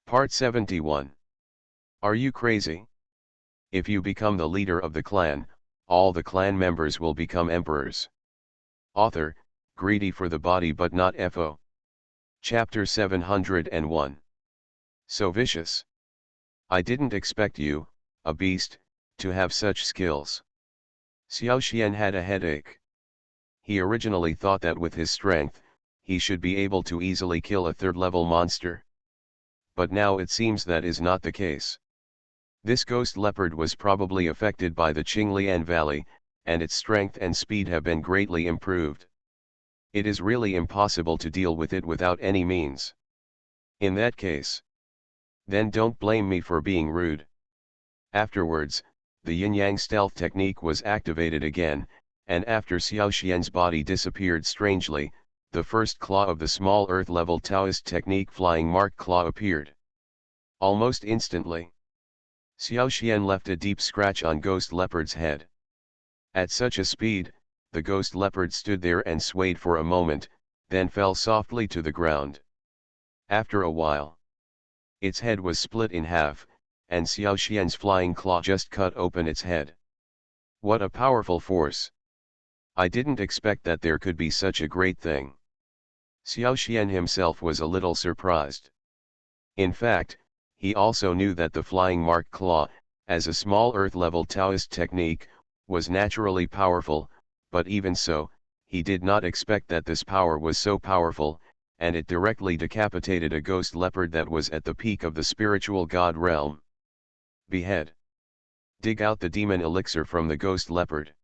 Part 71. Are you crazy? If you become the leader of the clan, all the clan members will become emperors. Author, greedy for the body but not FO. Chapter 701. So vicious. I didn't expect you, a beast, to have such skills. Xiao Xian had a headache. He originally thought that with his strength, he should be able to easily kill a third-level monster. But now it seems that is not the case. This ghost leopard was probably affected by the Qinglian Valley, and its strength and speed have been greatly improved. It is really impossible to deal with it without any means. In that case, then don't blame me for being rude. Afterwards, the yin-yang stealth technique was activated again, and after Xiao Xian's body disappeared strangely, the first claw of the small earth-level Taoist technique flying mark claw appeared. Almost instantly, Xiao Xian left a deep scratch on Ghost Leopard's head. At such a speed, the Ghost Leopard stood there and swayed for a moment, then fell softly to the ground. After a while, its head was split in half, and Xiao Xian's flying claw just cut open its head. What a powerful force! I didn't expect that there could be such a great thing. Xiao Xian himself was a little surprised. In fact, he also knew that the flying mark claw, as a small earth-level Taoist technique, was naturally powerful, but even so, he did not expect that this power was so powerful, and it directly decapitated a ghost leopard that was at the peak of the spiritual god realm. Behead. Dig out the demon elixir from the ghost leopard.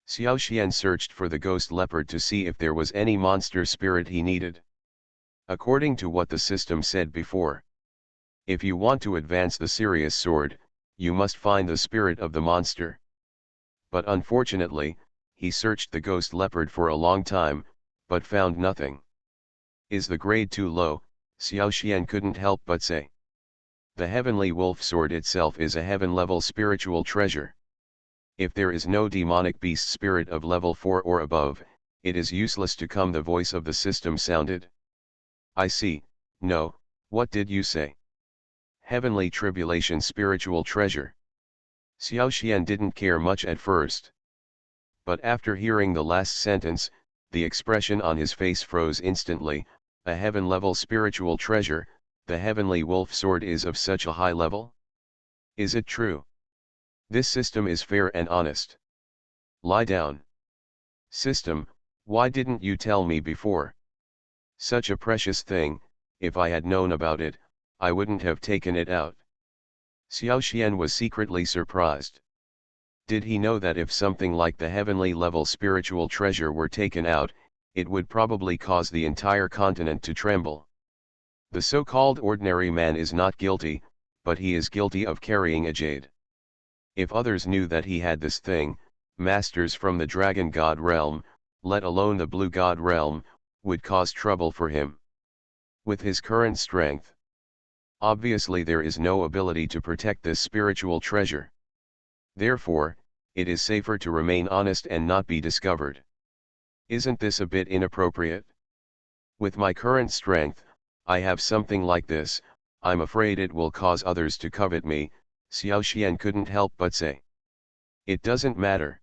Xiao Xian searched for the ghost leopard to see if there was any monster spirit he needed. According to what the system said before, if you want to advance the serious sword, you must find the spirit of the monster. But unfortunately, he searched the ghost leopard for a long time, but found nothing. Is the grade too low? Xiao Xian couldn't help but say. The heavenly wolf sword itself is a heaven-level spiritual treasure. If there is no demonic beast spirit of level 4 or above, it is useless to come. The voice of the system sounded. I see. No, what did you say? Heavenly tribulation spiritual treasure. Xiao Xian didn't care much at first. But after hearing the last sentence, the expression on his face froze instantly. A heaven-level spiritual treasure, the heavenly wolf sword is of such a high level? Is it true? This system is fair and honest. Lie down. System, why didn't you tell me before? Such a precious thing, if I had known about it, I wouldn't have taken it out. Xiao Xian was secretly surprised. Did he know that if something like the heavenly level spiritual treasure were taken out, it would probably cause the entire continent to tremble? The so-called ordinary man is not guilty, but he is guilty of carrying a jade. If others knew that he had this thing, masters from the dragon god realm, let alone the blue god realm, would cause trouble for him. With his current strength, obviously there is no ability to protect this spiritual treasure. Therefore, it is safer to remain honest and not be discovered. Isn't this a bit inappropriate? With my current strength, I have something like this, I'm afraid it will cause others to covet me, Xiao Xian couldn't help but say. It doesn't matter.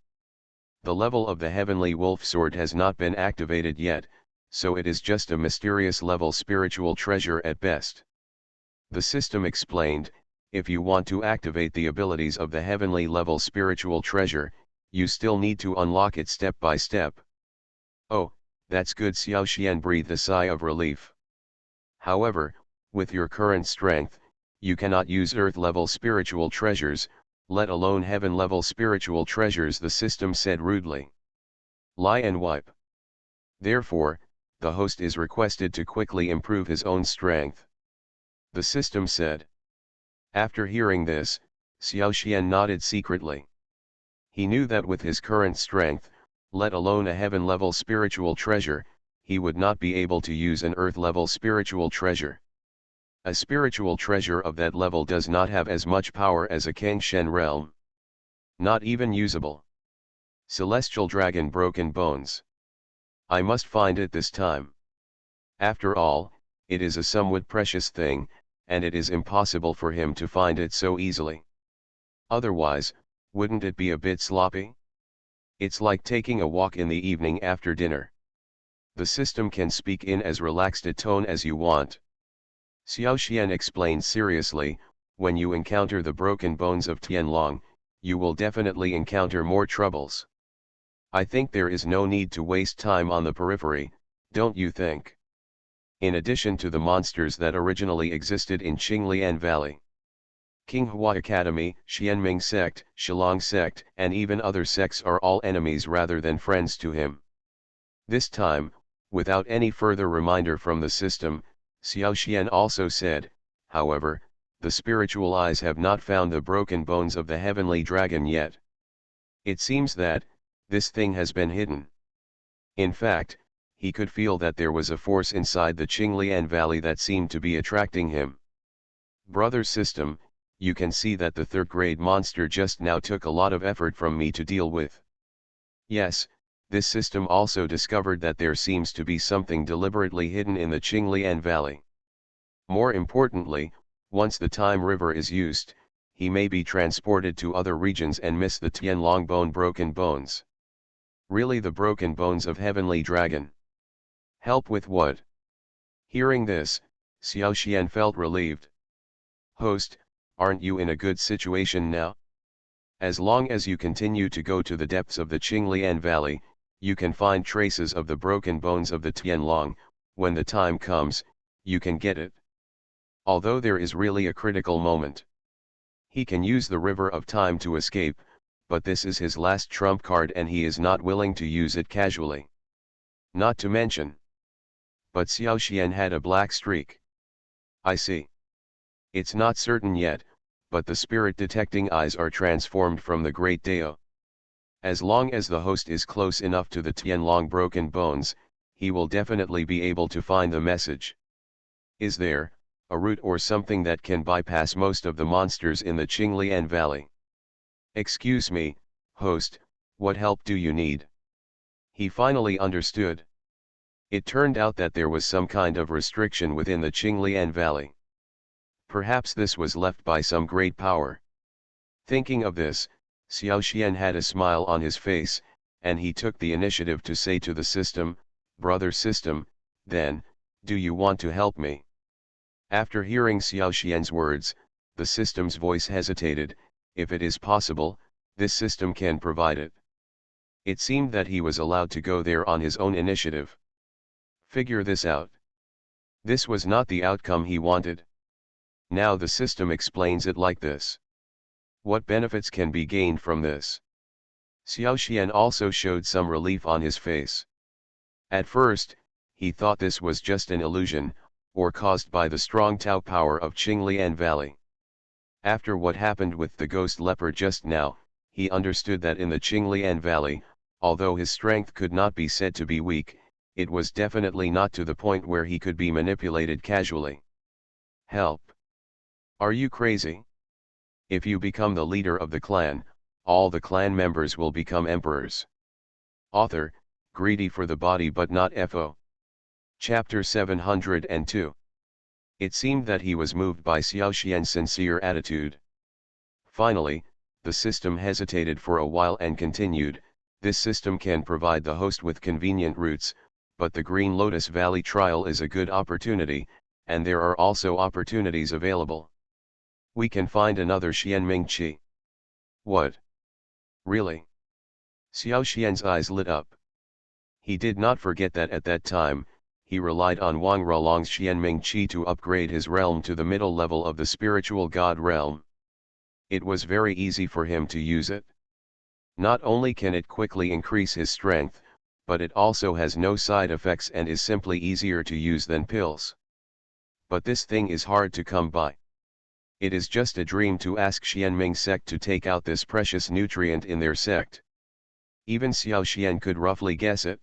The level of the heavenly wolf sword has not been activated yet, so it is just a mysterious level spiritual treasure at best. The system explained, if you want to activate the abilities of the heavenly level spiritual treasure, you still need to unlock it step by step. Oh, that's good. Xiao Xian breathed a sigh of relief. However, with your current strength, you cannot use earth-level spiritual treasures, let alone heaven-level spiritual treasures, the system said rudely. Lie and wipe. Therefore, the host is requested to quickly improve his own strength. The system said. After hearing this, Xiao Xian nodded secretly. He knew that with his current strength, let alone a heaven-level spiritual treasure, he would not be able to use an earth-level spiritual treasure. A spiritual treasure of that level does not have as much power as a Kangshen realm. Not even usable. Celestial Dragon Broken Bones. I must find it this time. After all, it is a somewhat precious thing, and it is impossible for him to find it so easily. Otherwise, wouldn't it be a bit sloppy? It's like taking a walk in the evening after dinner. The system can speak in as relaxed a tone as you want. Xiao Xian explained seriously, when you encounter the broken bones of Tianlong, you will definitely encounter more troubles. I think there is no need to waste time on the periphery, don't you think? In addition to the monsters that originally existed in Qinglian Valley, Qinghua Academy, Xianming sect, Shilong sect, and even other sects are all enemies rather than friends to him. This time, without any further reminder from the system, Xiao Xian also said, however, the spiritual eyes have not found the broken bones of the heavenly dragon yet. It seems that, this thing has been hidden. In fact, he could feel that there was a force inside the Qinglian Valley that seemed to be attracting him. Brother system, you can see that the third-grade monster just now took a lot of effort from me to deal with. Yes, this system also discovered that there seems to be something deliberately hidden in the Qinglian Valley. More importantly, once the Time River is used, he may be transported to other regions and miss the Tianlong bone broken bones. Really the broken bones of Heavenly Dragon. Help with what? Hearing this, Xiao Xian felt relieved. Host, aren't you in a good situation now? As long as you continue to go to the depths of the Qinglian Valley, you can find traces of the broken bones of the Tianlong. When the time comes, you can get it. Although there is really a critical moment. He can use the river of time to escape, but this is his last trump card and he is not willing to use it casually. Not to mention. But Xiao Xian had a black streak. I see. It's not certain yet, but the spirit-detecting eyes are transformed from the Great Dao. As long as the host is close enough to the Tianlong broken bones, he will definitely be able to find the message. Is there a route or something that can bypass most of the monsters in the Qinglian Valley? Excuse me, host, what help do you need? He finally understood. It turned out that there was some kind of restriction within the Qinglian Valley. Perhaps this was left by some great power. Thinking of this, Xiao Xian had a smile on his face, and he took the initiative to say to the system, Brother system, then, do you want to help me? After hearing Xiao Xian's words, the system's voice hesitated. If it is possible, this system can provide it. It seemed that he was allowed to go there on his own initiative. Figure this out. This was not the outcome he wanted. Now the system explains it like this. What benefits can be gained from this? Xiao Xian also showed some relief on his face. At first, he thought this was just an illusion, or caused by the strong Tao power of Qinglian Valley. After what happened with the ghost leopard just now, he understood that in the Qinglian Valley, although his strength could not be said to be weak, it was definitely not to the point where he could be manipulated casually. Help! Are you crazy? If you become the leader of the clan, all the clan members will become emperors. Author, greedy for the body but not FO. Chapter 702. It seemed that he was moved by Xiao Xian's sincere attitude. Finally, the system hesitated for a while and continued, this system can provide the host with convenient routes, but the Green Lotus Valley trial is a good opportunity, and there are also opportunities available. We can find another Xianming Qi. What? Really? Xiao Xian's eyes lit up. He did not forget that at that time, he relied on Wang Ralong's Xianming Qi to upgrade his realm to the middle level of the spiritual god realm. It was very easy for him to use it. Not only can it quickly increase his strength, but it also has no side effects and is simply easier to use than pills. But this thing is hard to come by. It is just a dream to ask Xianming sect to take out this precious nutrient in their sect. Even Xiao Xian could roughly guess it.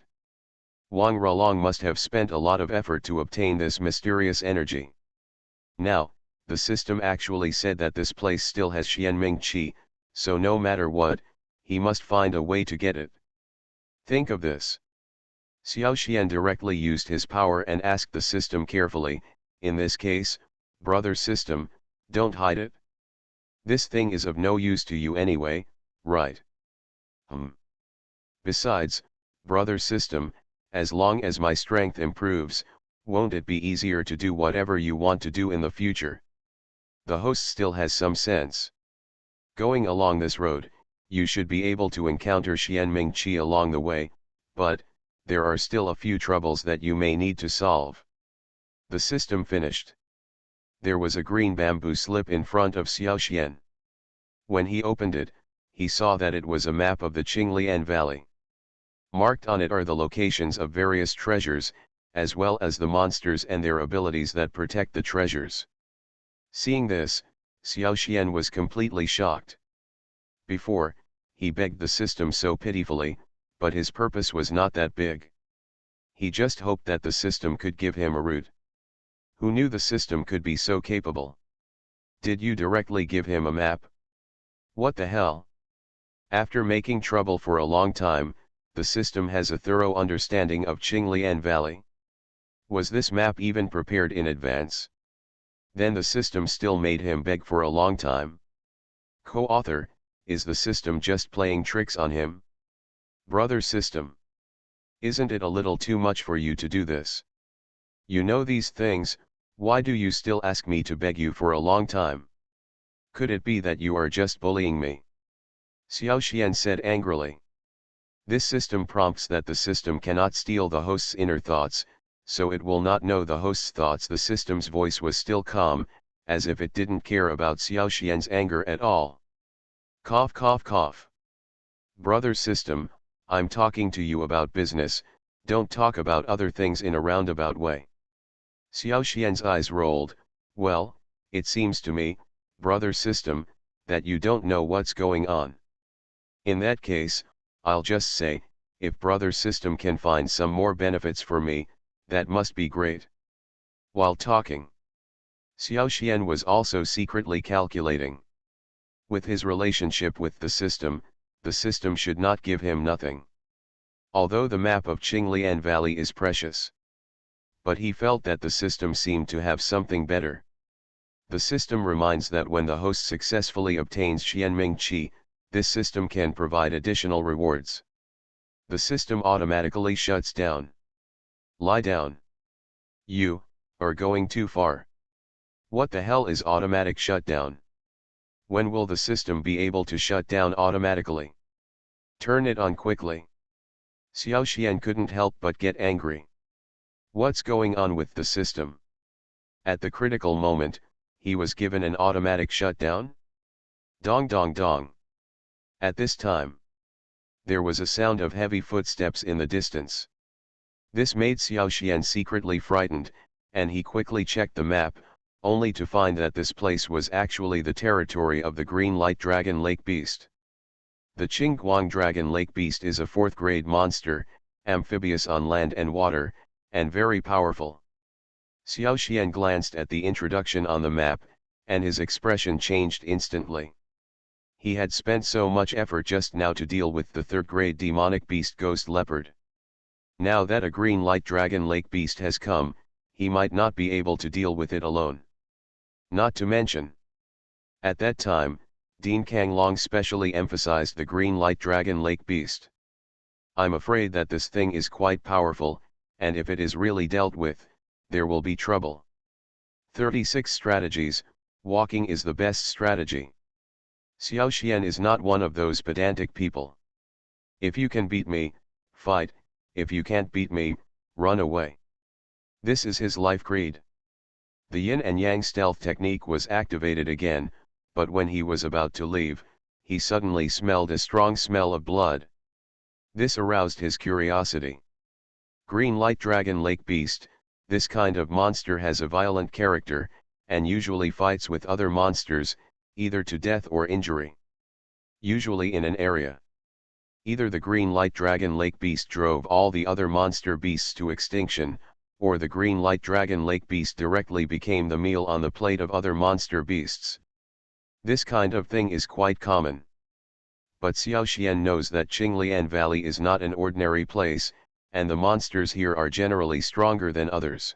Wang Ralong must have spent a lot of effort to obtain this mysterious energy. Now, the system actually said that this place still has Xianming Qi, so no matter what, he must find a way to get it. Think of this. Xiao Xian directly used his power and asked the system carefully, in this case, Brother system, don't hide it. This thing is of no use to you anyway, right? Besides, brother system, as long as my strength improves, won't it be easier to do whatever you want to do in the future? The host still has some sense. Going along this road, you should be able to encounter Xianming Qi along the way, but, there are still a few troubles that you may need to solve. The system finished. There was a green bamboo slip in front of Xiaoxian. When he opened it, he saw that it was a map of the Qinglian Valley. Marked on it are the locations of various treasures, as well as the monsters and their abilities that protect the treasures. Seeing this, Xiaoxian was completely shocked. Before, he begged the system so pitifully, but his purpose was not that big. He just hoped that the system could give him a route. Who knew the system could be so capable? Did you directly give him a map? What the hell? After making trouble for a long time, the system has a thorough understanding of Qinglian Valley. Was this map even prepared in advance? Then the system still made him beg for a long time. Co-author, is the system just playing tricks on him? Brother system. Isn't it a little too much for you to do this? You know these things, why do you still ask me to beg you for a long time? Could it be that you are just bullying me? Xiaoxian said angrily. This system prompts that the system cannot steal the host's inner thoughts, so it will not know the host's thoughts. The system's voice was still calm, as if it didn't care about Xiaoxian's anger at all. Cough cough cough. Brother system, I'm talking to you about business, don't talk about other things in a roundabout way. Xiaoxian's eyes rolled. Well, it seems to me, brother system, that you don't know what's going on. In that case, I'll just say, if brother system can find some more benefits for me, that must be great. While talking, Xiaoxian was also secretly calculating. With his relationship with the system should not give him nothing. Although the map of Qinglian Valley is precious. But he felt that the system seemed to have something better. The system reminds that when the host successfully obtains Xianming Qi, this system can provide additional rewards. The system automatically shuts down. Lie down. You are going too far. What the hell is automatic shutdown? When will the system be able to shut down automatically? Turn it on quickly. Xiaoxian couldn't help but get angry. What's going on with the system? At the critical moment, he was given an automatic shutdown? Dong dong dong. At this time, there was a sound of heavy footsteps in the distance. This made Xiaoxian secretly frightened, and he quickly checked the map, only to find that this place was actually the territory of the Green Light Dragon Lake Beast. The Qingguang Dragon Lake Beast is a 4th grade monster, amphibious on land and water, and very powerful. Xiaoxian glanced at the introduction on the map, and his expression changed instantly. He had spent so much effort just now to deal with the 3rd grade demonic beast Ghost Leopard. Now that a Green Light Dragon Lake Beast has come, he might not be able to deal with it alone. Not to mention, at that time, Dean Kanglong specially emphasized the Green Light Dragon Lake Beast. I'm afraid that this thing is quite powerful, and if it is really dealt with, there will be trouble. 36 strategies, walking is the best strategy. Xiaoxian is not one of those pedantic people. If you can beat me, fight, if you can't beat me, run away. This is his life creed. The yin and yang stealth technique was activated again, but when he was about to leave, he suddenly smelled a strong smell of blood. This aroused his curiosity. Green Light Dragon Lake Beast, this kind of monster has a violent character, and usually fights with other monsters, either to death or injury. Usually in an area. Either the Green Light Dragon Lake Beast drove all the other monster beasts to extinction, or the Green Light Dragon Lake Beast directly became the meal on the plate of other monster beasts. This kind of thing is quite common. But Xiaoxian knows that Qinglian Valley is not an ordinary place, and the monsters here are generally stronger than others.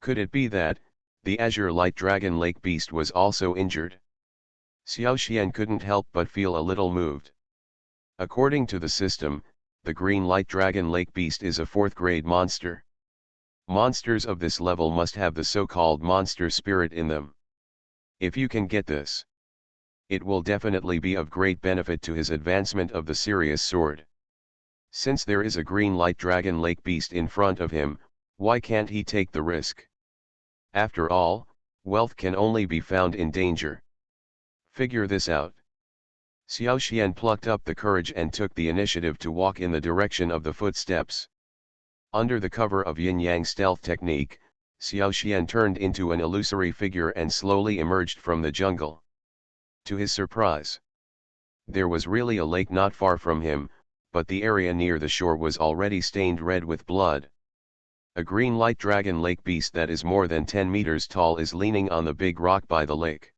Could it be that, The Azure Light Dragon Lake Beast was also injured. Xiao Xian couldn't help but feel a little moved. According to the system, the Green Light Dragon Lake Beast is a 4th grade monster. Monsters of this level must have the so-called monster spirit in them. If you can get this, it will definitely be of great benefit to his advancement of the Sirius sword. Since there is a Green Light Dragon Lake Beast in front of him, why can't he take the risk? After all, wealth can only be found in danger. Figure this out. Xiao Xian plucked up the courage and took the initiative to walk in the direction of the footsteps. Under the cover of yin-yang stealth technique, Xiao Xian turned into an illusory figure and slowly emerged from the jungle. To his surprise, there was really a lake not far from him, but the area near the shore was already stained red with blood. A Green Light Dragon Lake Beast that is more than 10 meters tall is leaning on the big rock by the lake.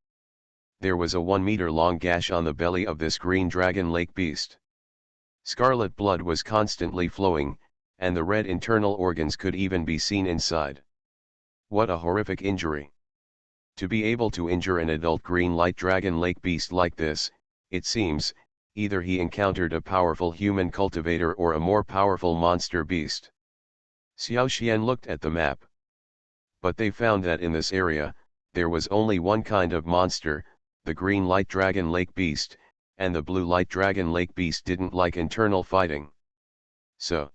There was a 1-meter-long gash on the belly of this Green Dragon Lake Beast. Scarlet blood was constantly flowing, and the red internal organs could even be seen inside. What a horrific injury! To be able to injure an adult Green Light Dragon Lake Beast like this, it seems, either he encountered a powerful human cultivator or a more powerful monster beast. Xiao Xian looked at the map. But they found that in this area, there was only one kind of monster, the Green Light Dragon Lake Beast, and the Blue Light Dragon Lake Beast didn't like internal fighting. So,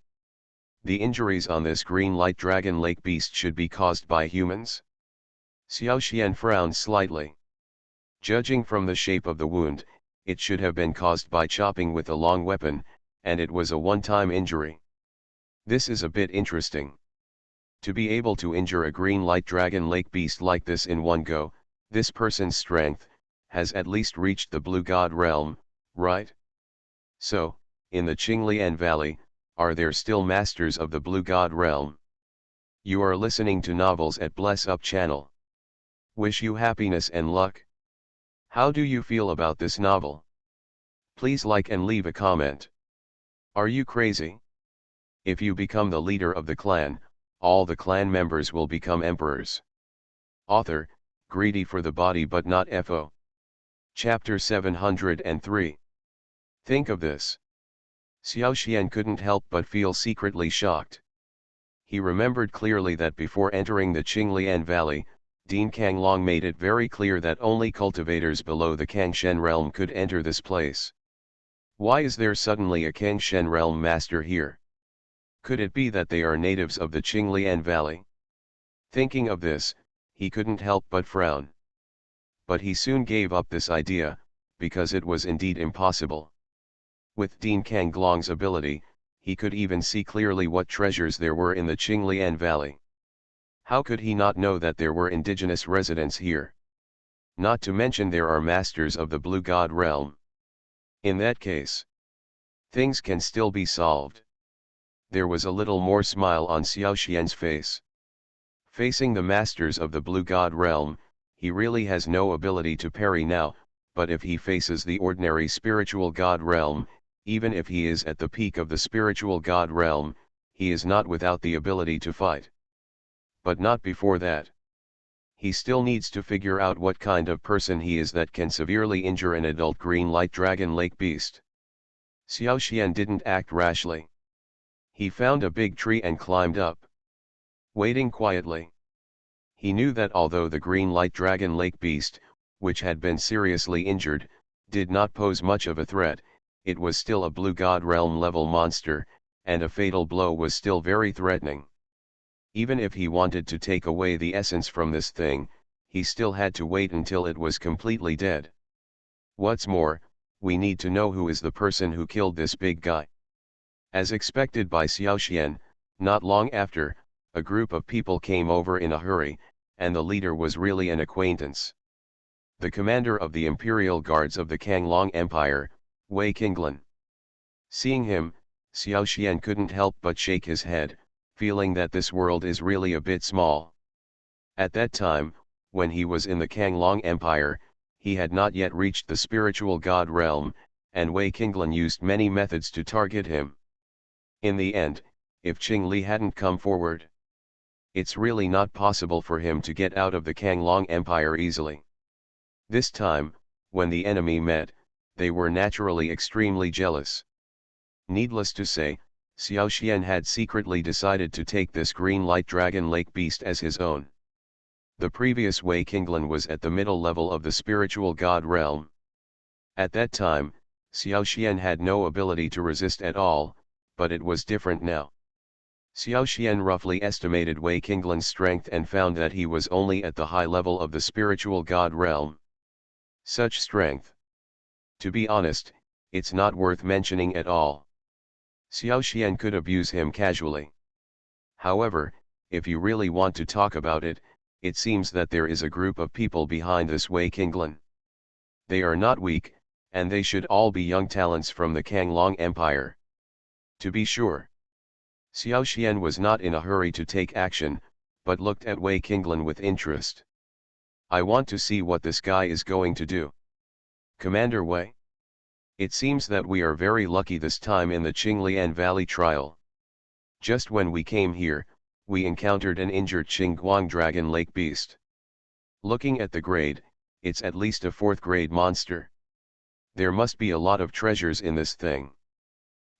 the injuries on this Green Light Dragon Lake Beast should be caused by humans? Xiao Xian frowned slightly. Judging from the shape of the wound, it should have been caused by chopping with a long weapon, and it was a one-time injury. This is a bit interesting. To be able to injure a Green Light Dragon Lake Beast like this in one go, this person's strength has at least reached the Blue God realm, right? So, in the Qinglian Valley, are there still masters of the Blue God realm? You are listening to Novels at Bless Up channel. Wish you happiness and luck. How do you feel about this novel? Please like and leave a comment. Are you crazy? If you become the leader of the clan, all the clan members will become emperors. Author, greedy for the body but not FO. Chapter 703. Think of this. Xiao Xian couldn't help but feel secretly shocked. He remembered clearly that before entering the Qinglian Valley, Dean Kanglong made it very clear that only cultivators below the Kangshen realm could enter this place. Why is there suddenly a Kangshen realm master here? Could it be that they are natives of the Qinglian Valley? Thinking of this, he couldn't help but frown. But he soon gave up this idea, because it was indeed impossible. With Dean Kanglong's ability, he could even see clearly what treasures there were in the Qinglian Valley. How could he not know that there were indigenous residents here? Not to mention there are masters of the Blue God realm. In that case, things can still be solved. There was a little more smile on Xiao Xian's face. Facing the masters of the Blue God realm, he really has no ability to parry now, but if he faces the ordinary spiritual God realm, even if he is at the peak of the spiritual God realm, he is not without the ability to fight. But not before that. He still needs to figure out what kind of person he is that can severely injure an adult Green Light Dragon Lake Beast. Xiao Xian didn't act rashly. He found a big tree and climbed up. Waiting quietly. He knew that although the Green Light Dragon Lake Beast, which had been seriously injured, did not pose much of a threat, it was still a Blue God realm level monster, and a fatal blow was still very threatening. Even if he wanted to take away the essence from this thing, he still had to wait until it was completely dead. What's more, we need to know who is the person who killed this big guy. As expected by Xiao Xian, not long after, a group of people came over in a hurry, and the leader was really an acquaintance. The commander of the Imperial Guards of the Kanglong Empire, Wei Qinglan. Seeing him, Xiao Xian couldn't help but shake his head, feeling that this world is really a bit small. At that time, when he was in the Kanglong Empire, he had not yet reached the spiritual God realm, and Wei Qinglan used many methods to target him. In the end, if Qing Li hadn't come forward, It's really not possible for him to get out of the Kanglong Empire easily. This time, when the enemy met, they were naturally extremely jealous. Needless to say, Xiao Xian had secretly decided to take this green light dragon lake beast as his own. The previous Wei Qinglan was at the middle level of the spiritual god realm. At that time, Xiao Xian had no ability to resist at all, but it was different now. Xiao Xian roughly estimated Wei Qinglan's strength and found that he was only at the high level of the spiritual god realm. Such strength. To be honest, it's not worth mentioning at all. Xiao Xian could abuse him casually. However, if you really want to talk about it, it seems that there is a group of people behind this Wei Qinglan. They are not weak, and they should all be young talents from the Kanglong Empire. To be sure. Xiao Xian was not in a hurry to take action, but looked at Wei Qinglan with interest. I want to see what this guy is going to do. Commander Wei. It seems that we are very lucky this time in the Qinglian Valley trial. Just when we came here, we encountered an injured Qingguang Dragon Lake beast. Looking at the grade, it's at least a 4th grade monster. There must be a lot of treasures in this thing.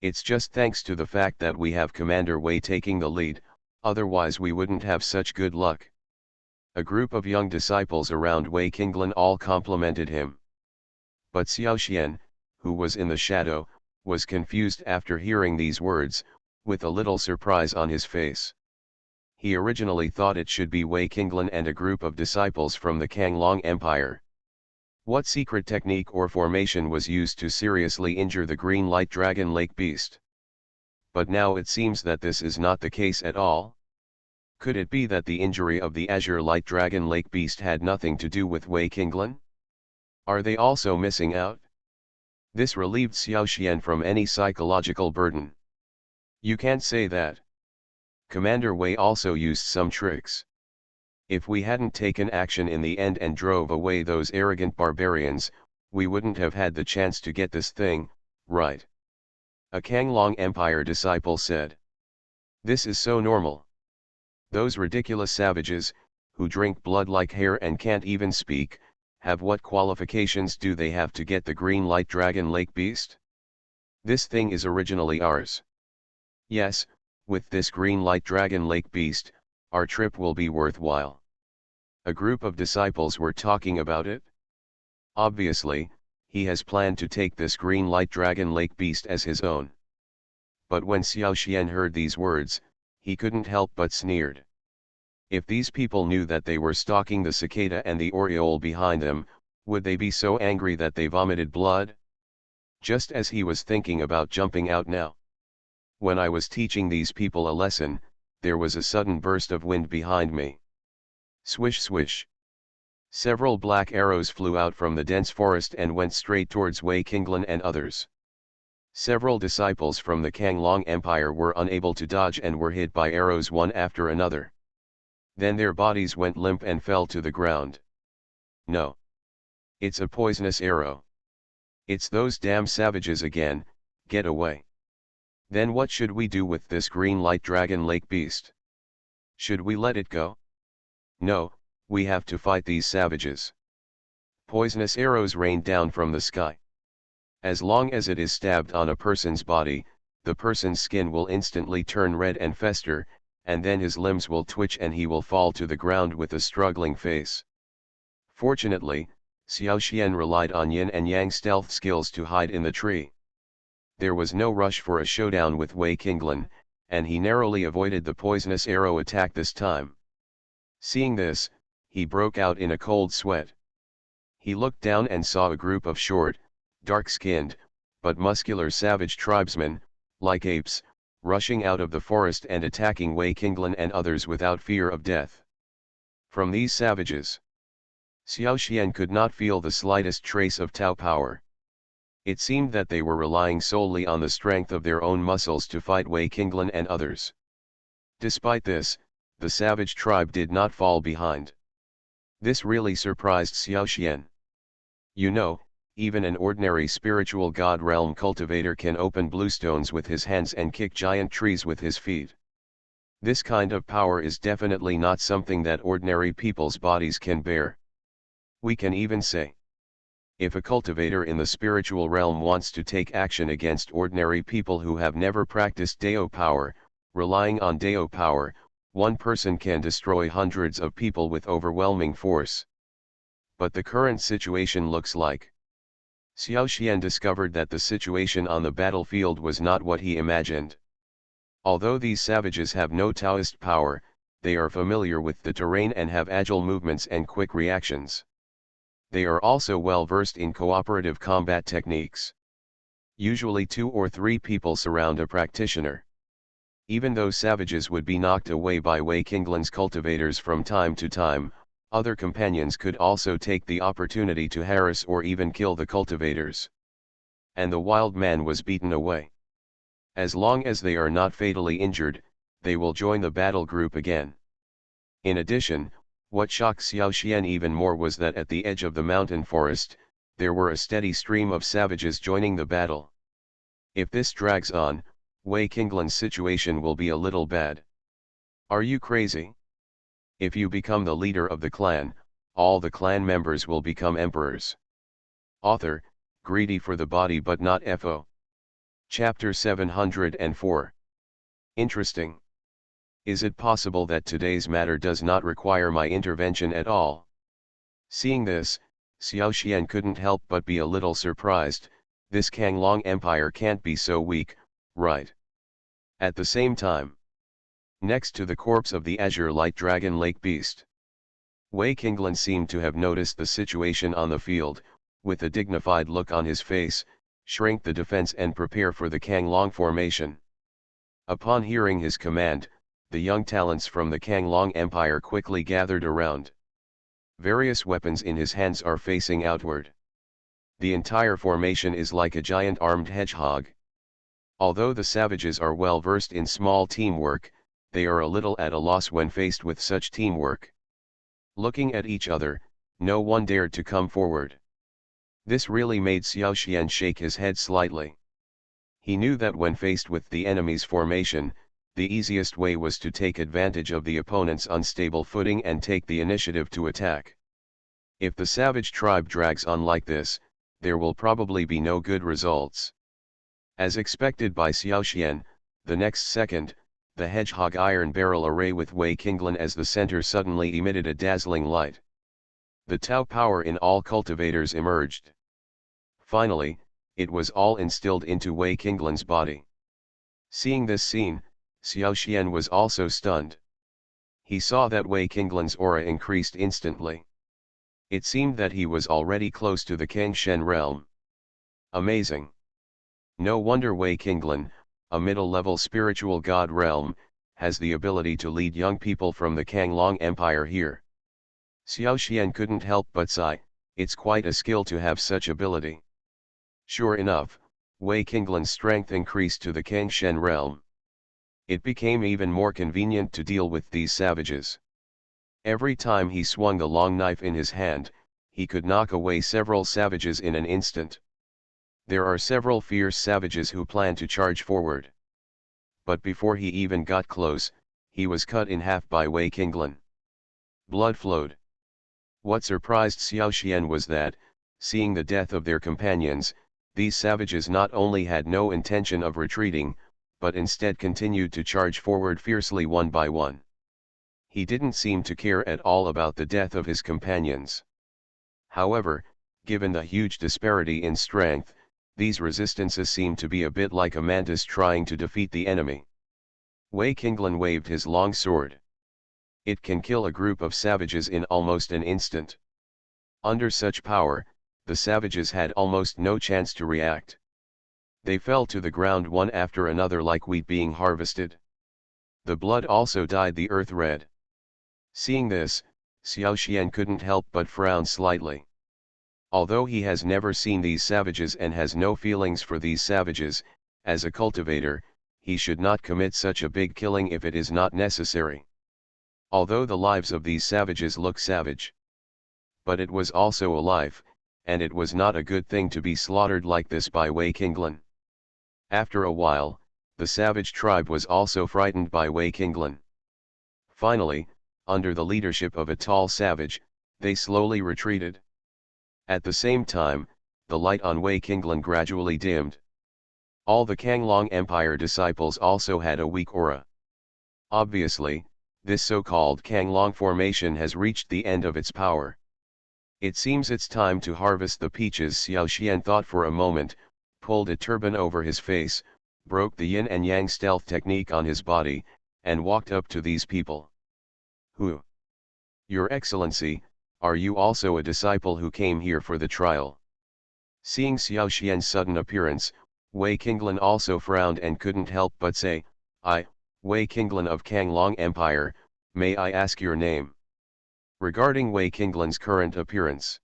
It's just thanks to the fact that we have Commander Wei taking the lead, otherwise we wouldn't have such good luck. A group of young disciples around Wei Qinglan all complimented him. But Xiao Xian, who was in the shadow, was confused after hearing these words, with a little surprise on his face. He originally thought it should be Wei Qinglan and a group of disciples from the Kanglong Empire. What secret technique or formation was used to seriously injure the green light dragon lake beast? But now it seems that this is not the case at all. Could it be that the injury of the azure light dragon lake beast had nothing to do with Wei Qinglan? Are they also missing out? This relieved Xiao Xian from any psychological burden. You can't say that. Commander Wei also used some tricks. If we hadn't taken action in the end and drove away those arrogant barbarians, we wouldn't have had the chance to get this thing, right? A Kanglong Empire disciple said. This is so normal. Those ridiculous savages, who drink blood like hair and can't even speak, have what qualifications do they have to get the green light dragon lake beast? This thing is originally ours. Yes, with this green light dragon lake beast, our trip will be worthwhile. A group of disciples were talking about it. Obviously, he has planned to take this green light dragon lake beast as his own. But when Xiao Xian heard these words, he couldn't help but sneered. If these people knew that they were stalking the cicada and the oriole behind them, would they be so angry that they vomited blood? Just as he was thinking about jumping out now. When I was teaching these people a lesson, there was a sudden burst of wind behind me. Swish swish. Several black arrows flew out from the dense forest and went straight towards Wei Qinglan and others. Several disciples from the Kanglong Empire were unable to dodge and were hit by arrows one after another. Then their bodies went limp and fell to the ground. No. It's a poisonous arrow. It's those damn savages again, get away. Then what should we do with this green light dragon lake beast? Should we let it go? No, we have to fight these savages. Poisonous arrows rained down from the sky. As long as it is stabbed on a person's body, the person's skin will instantly turn red and fester, and then his limbs will twitch and he will fall to the ground with a struggling face. Fortunately, Xiao Xian relied on yin and yang stealth skills to hide in the tree. There was no rush for a showdown with Wei Qinglan, and he narrowly avoided the poisonous arrow attack this time. Seeing this, he broke out in a cold sweat. He looked down and saw a group of short, dark-skinned, but muscular savage tribesmen, like apes, rushing out of the forest and attacking Wei Qinglan and others without fear of death. From these savages, Xiao Xian could not feel the slightest trace of Tao power. It seemed that they were relying solely on the strength of their own muscles to fight Wei Qinglan and others. Despite this, the savage tribe did not fall behind. This really surprised Xiao Xian. You know, even an ordinary spiritual god realm cultivator can open bluestones with his hands and kick giant trees with his feet. This kind of power is definitely not something that ordinary people's bodies can bear. We can even say, if a cultivator in the spiritual realm wants to take action against ordinary people who have never practiced Deo power, relying on Deo power, one person can destroy hundreds of people with overwhelming force. But the current situation looks like Xiao Xian discovered that the situation on the battlefield was not what he imagined. Although these savages have no Taoist power, they are familiar with the terrain and have agile movements and quick reactions. They are also well versed in cooperative combat techniques. Usually 2 or 3 people surround a practitioner. Even though savages would be knocked away by Wei Qinglan's cultivators from time to time, other companions could also take the opportunity to harass or even kill the cultivators. And the wild man was beaten away. As long as they are not fatally injured, they will join the battle group again. In addition, what shocked Xiao Xian even more was that at the edge of the mountain forest, there were a steady stream of savages joining the battle. If this drags on, Wei Qinglan's situation will be a little bad. Are you crazy? If you become the leader of the clan, all the clan members will become emperors. Author, greedy for the body but not FO. Chapter 704. Interesting. Is it possible that today's matter does not require my intervention at all? Seeing this, Xiao Xian couldn't help but be a little surprised. This Kanglong Empire can't be so weak, right? At the same time, next to the corpse of the azure light dragon lake beast, Wei Qinglan seemed to have noticed the situation on the field, with a dignified look on his face, shrink the defense and prepare for the Kanglong formation. Upon hearing his command, the young talents from the Kanglong Empire quickly gathered around. Various weapons in his hands are facing outward. The entire formation is like a giant armed hedgehog. Although the savages are well versed in small teamwork, they are a little at a loss when faced with such teamwork. Looking at each other, no one dared to come forward. This really made Xiao Xian shake his head slightly. He knew that when faced with the enemy's formation, the easiest way was to take advantage of the opponent's unstable footing and take the initiative to attack. If the savage tribe drags on like this, there will probably be no good results. As expected by Xiao Xian, the next second, the hedgehog iron barrel array with Wei Qinglan as the center suddenly emitted a dazzling light. The Tao power in all cultivators emerged. Finally, it was all instilled into Wei Qinglan's body. Seeing this scene, Xiao Xian was also stunned. He saw that Wei Qinglan's aura increased instantly. It seemed that he was already close to the Kangshen realm. Amazing. No wonder Wei Qinglan, a middle-level spiritual god realm, has the ability to lead young people from the Kanglong Empire here. Xiao Xian couldn't help but sigh, it's quite a skill to have such ability. Sure enough, Wei Qinglan's strength increased to the Kangshen realm. It became even more convenient to deal with these savages. Every time he swung the long knife in his hand, he could knock away several savages in an instant. There are several fierce savages who plan to charge forward. But before he even got close, he was cut in half by Wei Qinglan. Blood flowed. What surprised Xiao Xian was that, seeing the death of their companions, these savages not only had no intention of retreating, but instead continued to charge forward fiercely one by one. He didn't seem to care at all about the death of his companions. However, given the huge disparity in strength, these resistances seemed to be a bit like a mantis trying to defeat the enemy. Wei Qinglan waved his long sword. It can kill a group of savages in almost an instant. Under such power, the savages had almost no chance to react. They fell to the ground one after another like wheat being harvested. The blood also dyed the earth red. Seeing this, Xiao Xian couldn't help but frown slightly. Although he has never seen these savages and has no feelings for these savages, as a cultivator, he should not commit such a big killing if it is not necessary. Although the lives of these savages look savage, but it was also a life, and it was not a good thing to be slaughtered like this by Wei Qinglan. After a while, the savage tribe was also frightened by Wei Qinglan. Finally, under the leadership of a tall savage, they slowly retreated. At the same time, the light on Wei Qinglan gradually dimmed. All the Kanglong Empire disciples also had a weak aura. Obviously, this so-called Kanglong formation has reached the end of its power. It seems it's time to harvest the peaches. Xiao Xian thought for a moment, pulled a turban over his face, broke the yin and yang stealth technique on his body, and walked up to these people. Who? Your Excellency, are you also a disciple who came here for the trial? Seeing Xiao Xian's sudden appearance, Wei Qinglan also frowned and couldn't help but say, I, Wei Qinglan of Kanglong Empire, may I ask your name? Regarding Wei Qinglan's current appearance,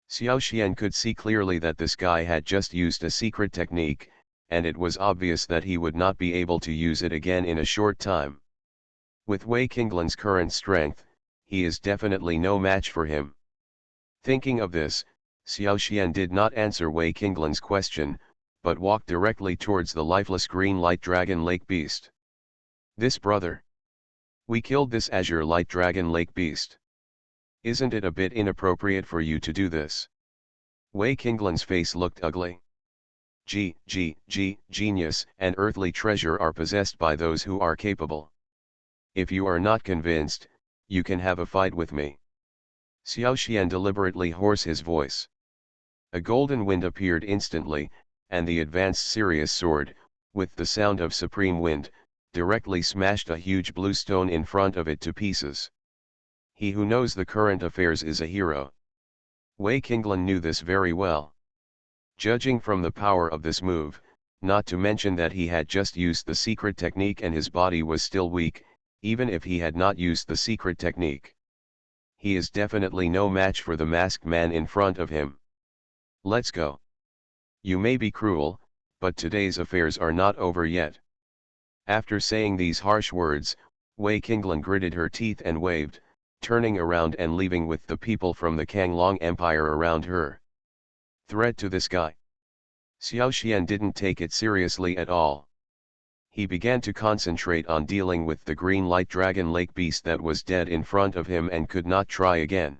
Xiao Xian could see clearly that this guy had just used a secret technique, and it was obvious that he would not be able to use it again in a short time. With Wei Qinglan's current strength, he is definitely no match for him. Thinking of this, Xiao Xian did not answer Wei Qinglan's question, but walked directly towards the lifeless green light dragon lake beast. This brother. We killed this azure light dragon lake beast. Isn't it a bit inappropriate for you to do this? Wei Qinglan's face looked ugly. Genius and earthly treasure are possessed by those who are capable. If you are not convinced, you can have a fight with me. Xiao Xian deliberately hoarse his voice. A golden wind appeared instantly, and the advanced Sirius sword, with the sound of supreme wind, directly smashed a huge blue stone in front of it to pieces. He who knows the current affairs is a hero. Wei Qinglan knew this very well. Judging from the power of this move, not to mention that he had just used the secret technique and his body was still weak, even if he had not used the secret technique. He is definitely no match for the masked man in front of him. Let's go. You may be cruel, but today's affairs are not over yet. After saying these harsh words, Wei Qinglan gritted her teeth and waved, turning around and leaving with the people from the Kanglong Empire around her. Threat to this guy. Xiao Xian didn't take it seriously at all. He began to concentrate on dealing with the green light dragon lake beast that was dead in front of him and could not try again.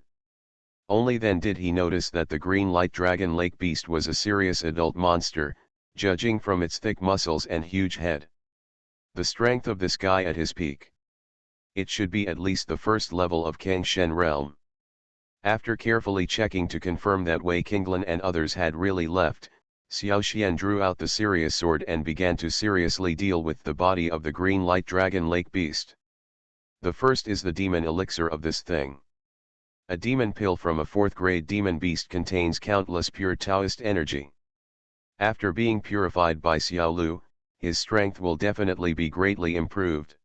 Only then did he notice that the green light dragon lake beast was a serious adult monster, judging from its thick muscles and huge head. The strength of this guy at his peak. It should be at least the first level of Kangshen realm. After carefully checking to confirm that Wei Qinglan and others had really left, Xiao Xian drew out the Sirius sword and began to seriously deal with the body of the green light dragon lake beast. The first is the demon elixir of this thing. A demon pill from a 4th grade demon beast contains countless pure Taoist energy. After being purified by Xiao Lu, his strength will definitely be greatly improved.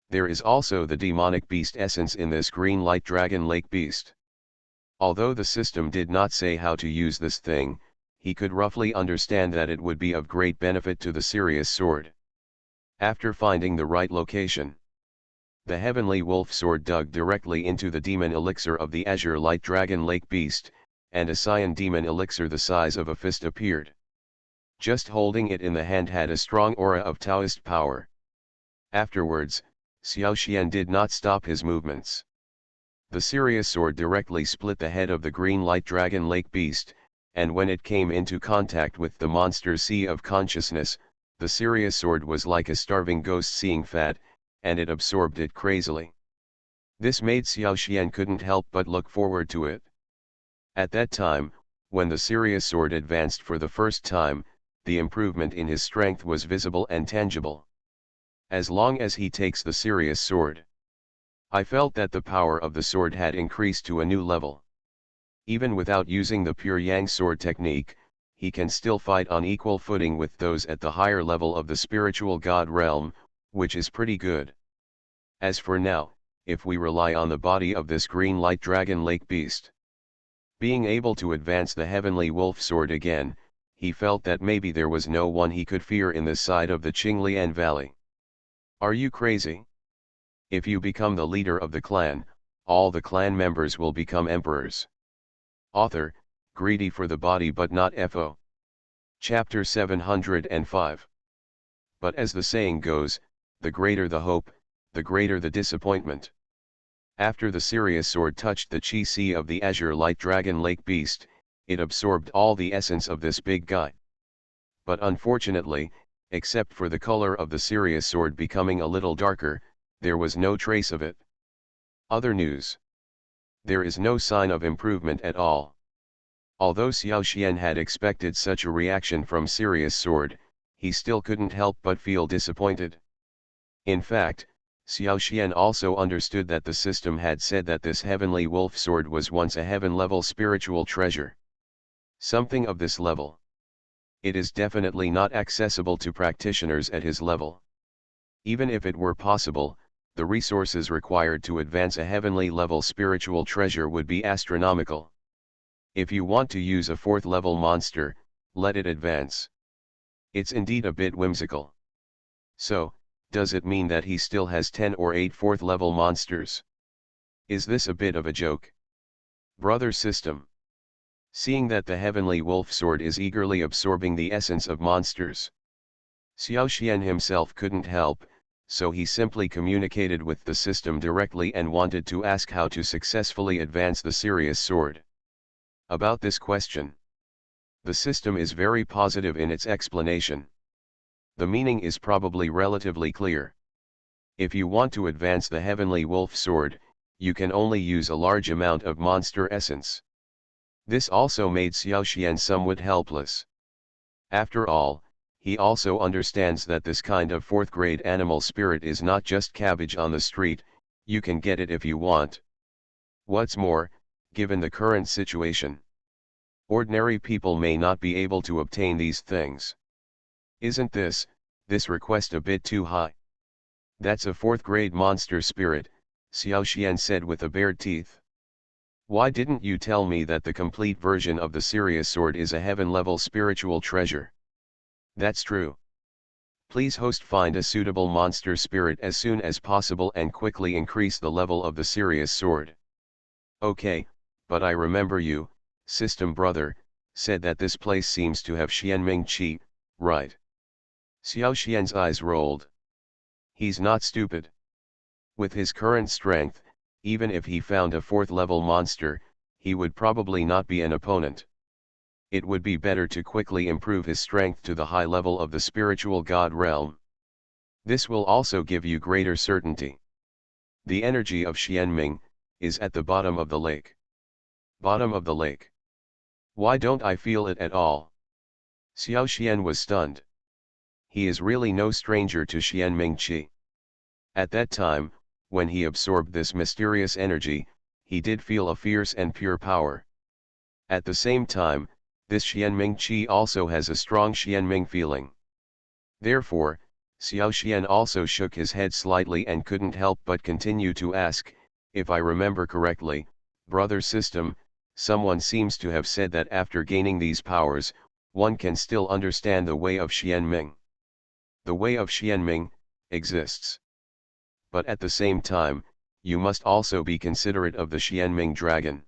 There is also the demonic beast essence in this green light dragon lake beast. Although the system did not say how to use this thing, he could roughly understand that it would be of great benefit to the Sirius sword. After finding the right location, the heavenly wolf sword dug directly into the demon elixir of the azure light dragon lake beast, and a cyan demon elixir the size of a fist appeared. Just holding it in the hand had a strong aura of Taoist power. Afterwards, Xiao Xian did not stop his movements. The Sirius sword directly split the head of the green light dragon lake beast, and when it came into contact with the monster's sea of consciousness, the Sirius sword was like a starving ghost seeing fat, and it absorbed it crazily. This made Xiao Xian couldn't help but look forward to it. At that time, when the Sirius sword advanced for the first time, the improvement in his strength was visible and tangible. As long as he takes the Sirius sword, I felt that the power of the sword had increased to a new level. Even without using the pure Yang sword technique, he can still fight on equal footing with those at the higher level of the spiritual god realm, which is pretty good. As for now, if we rely on the body of this green light dragon lake beast being able to advance the heavenly wolf sword again, he felt that maybe there was no one he could fear in this side of the Qinglian Valley. Are you crazy? If you become the leader of the clan, all the clan members will become emperors. Author, greedy for the body but not FO. Chapter 705. But as the saying goes, the greater the hope, the greater the disappointment. After the Sirius sword touched the chi sea of the azure light dragon lake beast, it absorbed all the essence of this big guy. But unfortunately, except for the color of the Sirius sword becoming a little darker, there was no trace of it. Other news. There is no sign of improvement at all. Although Xiao Xian had expected such a reaction from Sirius sword, he still couldn't help but feel disappointed. In fact, Xiao Xian also understood that the system had said that this heavenly wolf sword was once a heaven-level spiritual treasure. Something of this level. It is definitely not accessible to practitioners at his level. Even if it were possible, the resources required to advance a heavenly level spiritual treasure would be astronomical. If you want to use a 4th level monster, let it advance. It's indeed a bit whimsical. So, does it mean that he still has 10 or 8 4th level monsters? Is this a bit of a joke? Brother system. Seeing that the heavenly wolf sword is eagerly absorbing the essence of monsters, Xiao Xian himself couldn't help, so he simply communicated with the system directly and wanted to ask how to successfully advance the Sirius sword. About this question, the system is very positive in its explanation. The meaning is probably relatively clear. If you want to advance the heavenly wolf sword, you can only use a large amount of monster essence. This also made Xiao Xian somewhat helpless. After all, he also understands that this kind of 4th grade animal spirit is not just cabbage on the street, you can get it if you want. What's more, given the current situation, ordinary people may not be able to obtain these things. Isn't this request a bit too high? That's a 4th grade monster spirit, Xiao Xian said with a bared teeth. Why didn't you tell me that the complete version of the Sirius sword is a heaven-level spiritual treasure? That's true. Please host find a suitable monster spirit as soon as possible and quickly increase the level of the Sirius sword. Okay, but I remember you, system brother, said that this place seems to have Xianming Qi, right? Xiao Xian's eyes rolled. He's not stupid. With his current strength, even if he found a 4th level monster, he would probably not be an opponent. It would be better to quickly improve his strength to the high level of the spiritual god realm. This will also give you greater certainty. The energy of Xianming is at the bottom of the lake. Bottom of the lake. Why don't I feel it at all? Xiao Xian was stunned. He is really no stranger to Xianming Qi. At that time, when he absorbed this mysterious energy, he did feel a fierce and pure power. At the same time, this Xianming Qi also has a strong Xianming feeling. Therefore, Xiao Xian also shook his head slightly and couldn't help but continue to ask, if I remember correctly, brother system, someone seems to have said that after gaining these powers, one can still understand the way of Xianming. The way of Xianming exists. But at the same time, you must also be considerate of the Xianming dragon.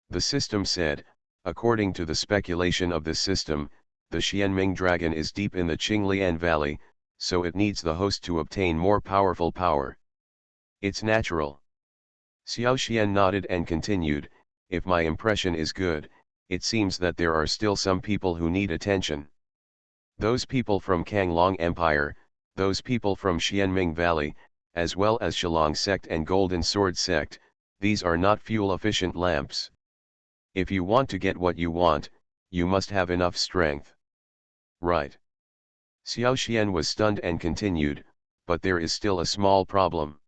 The system said, according to the speculation of this system, the Xianming dragon is deep in the Qinglian Valley, so it needs the host to obtain more powerful power. It's natural. Xiao Xian nodded and continued, if my impression is good, it seems that there are still some people who need attention. Those people from Kanglong Empire, those people from Xianming Valley, as well as Shillong sect and Golden Sword sect, these are not fuel-efficient lamps. If you want to get what you want, you must have enough strength. Right. Xiao Xian was stunned and continued, but there is still a small problem.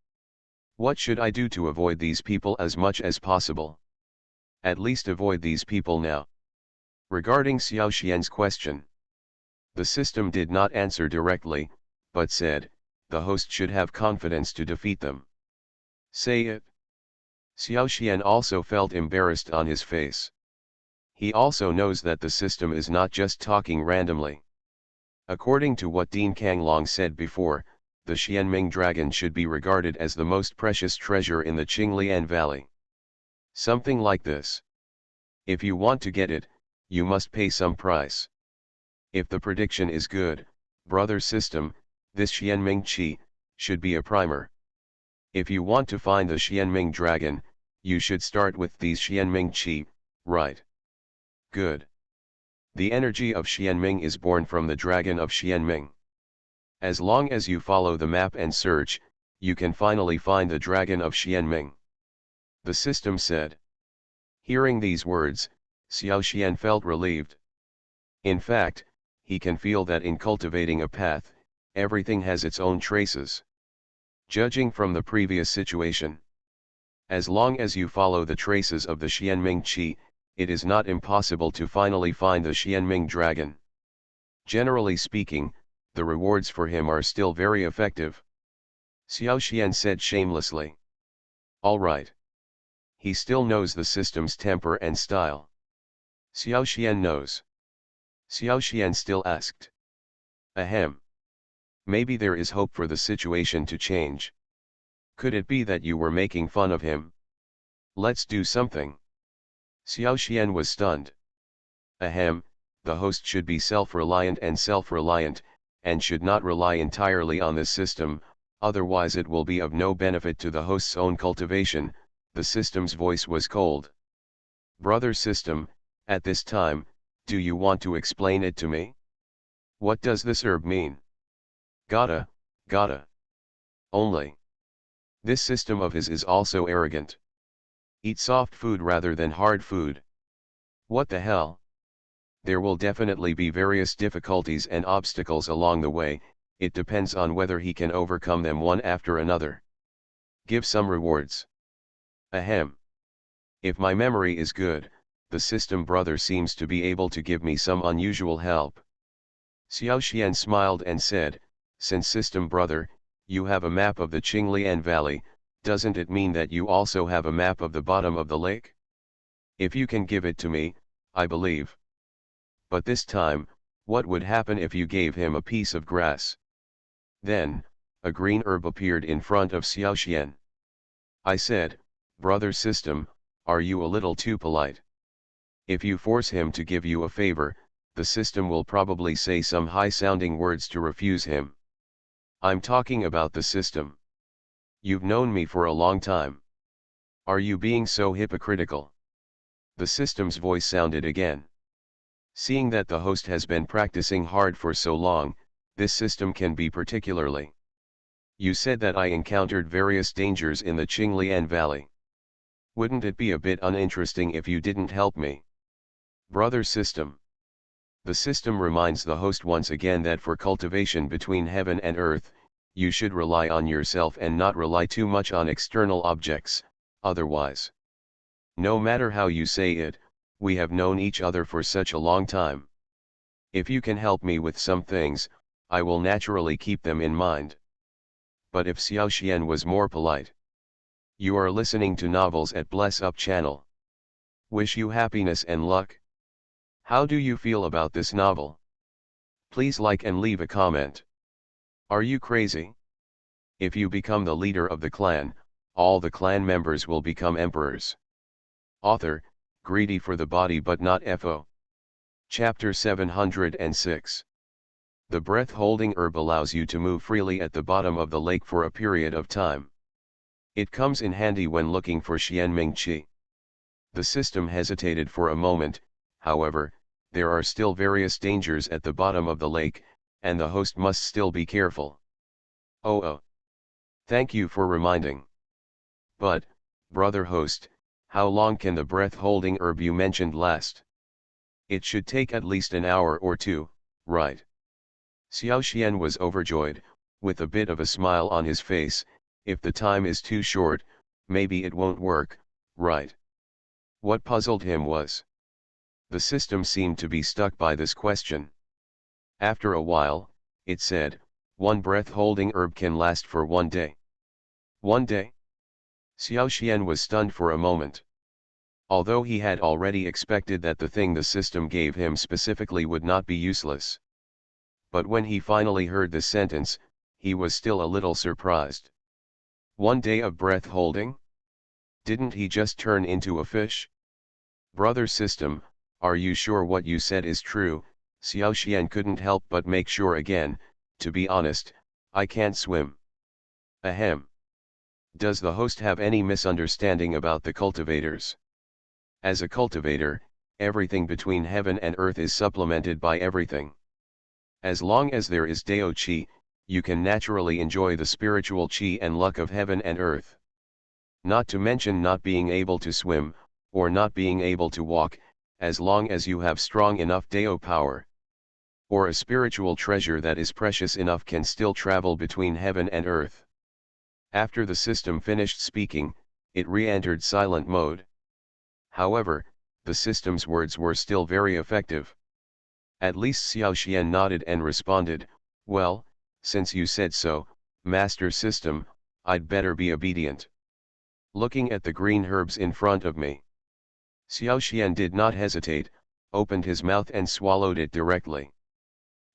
What should I do to avoid these people as much as possible? At least avoid these people now. Regarding Xiao Xian's question, the system did not answer directly, but said, the host should have confidence to defeat them. Say it. Xiao Xian also felt embarrassed on his face. He also knows that the system is not just talking randomly. According to what Dean Kanglong said before, the Xianming dragon should be regarded as the most precious treasure in the Qinglian Valley. Something like this. If you want to get it, you must pay some price. If the prediction is good, brother system, this Xianming Qi should be a primer. If you want to find the Xianming dragon, you should start with these Xianming qi, right? Good. The energy of Xianming is born from the dragon of Xianming. As long as you follow the map and search, you can finally find the dragon of Xianming. The system said. Hearing these words, Xiao Xian felt relieved. In fact, he can feel that in cultivating a path, everything has its own traces. Judging from the previous situation, as long as you follow the traces of the Xianming qi, it is not impossible to finally find the Xianming dragon. Generally speaking, the rewards for him are still very effective. Xiao Xian said shamelessly. All right. He still knows the system's temper and style. Xiao Xian knows. Xiao Xian still asked. Ahem. Maybe there is hope for the situation to change. Could it be that you were making fun of him? Let's do something. Xiao Xian was stunned. Ahem, the host should be self-reliant and should not rely entirely on this system, otherwise it will be of no benefit to the host's own cultivation. The system's voice was cold. Brother system, at this time, do you want to explain it to me? What does this herb mean? Gotta. Only. This system of his is also arrogant. Eat soft food rather than hard food. What the hell? There will definitely be various difficulties and obstacles along the way, it depends on whether he can overcome them one after another. Give some rewards. Ahem. If my memory is good, the system brother seems to be able to give me some unusual help. Xiao Xian smiled and said, since system brother, you have a map of the Qinglian Valley, doesn't it mean that you also have a map of the bottom of the lake? If you can give it to me, I believe. But this time, what would happen if you gave him a piece of grass? Then, a green herb appeared in front of Xiao Xian. I said, brother system, are you a little too polite? If you force him to give you a favor, the system will probably say some high-sounding words to refuse him. I'm talking about the system. You've known me for a long time. Are you being so hypocritical? The system's voice sounded again. Seeing that the host has been practicing hard for so long, this system can be particularly. You said that I encountered various dangers in the Qinglian Valley. Wouldn't it be a bit uninteresting if you didn't help me? Brother system. The system reminds the host once again that for cultivation between heaven and earth, you should rely on yourself and not rely too much on external objects, otherwise. No matter how you say it, we have known each other for such a long time. If you can help me with some things, I will naturally keep them in mind. But if Xiao Xian was more polite. You are listening to Novels at Bless Up channel. Wish you happiness and luck. How do you feel about this novel? Please like and leave a comment. Are you crazy? If you become the leader of the clan, all the clan members will become emperors. Author, greedy for the body but not FO. Chapter 706. The breath-holding herb allows you to move freely at the bottom of the lake for a period of time. It comes in handy when looking for Xianming Qi. The system hesitated for a moment, however, there are still various dangers at the bottom of the lake, and the host must still be careful. Oh. Thank you for reminding. But, brother host, how long can the breath-holding herb you mentioned last? It should take at least an hour or two, right? Xiao Xian was overjoyed, with a bit of a smile on his face. If the time is too short, maybe it won't work, right? What puzzled him was. The system seemed to be stuck by this question. After a while, it said, one breath-holding herb can last for 1 day. 1 day? Xiao Xian was stunned for a moment. Although he had already expected that the thing the system gave him specifically would not be useless. But when he finally heard this sentence, he was still a little surprised. 1 day of breath holding? Didn't he just turn into a fish? Brother system, are you sure what you said is true? Xiao Xian couldn't help but make sure again. To be honest, I can't swim. Ahem. Does the host have any misunderstanding about the cultivators? As a cultivator, everything between heaven and earth is supplemented by everything. As long as there is Dao Qi, you can naturally enjoy the spiritual Qi and luck of heaven and earth. Not to mention not being able to swim, or not being able to walk, as long as you have strong enough Dao power. Or a spiritual treasure that is precious enough can still travel between heaven and earth. After the system finished speaking, it re-entered silent mode. However, the system's words were still very effective. At least Xiao Xian nodded and responded, "Well, since you said so, Master System, I'd better be obedient." Looking at the green herbs in front of me, Xiao Xian did not hesitate, opened his mouth and swallowed it directly.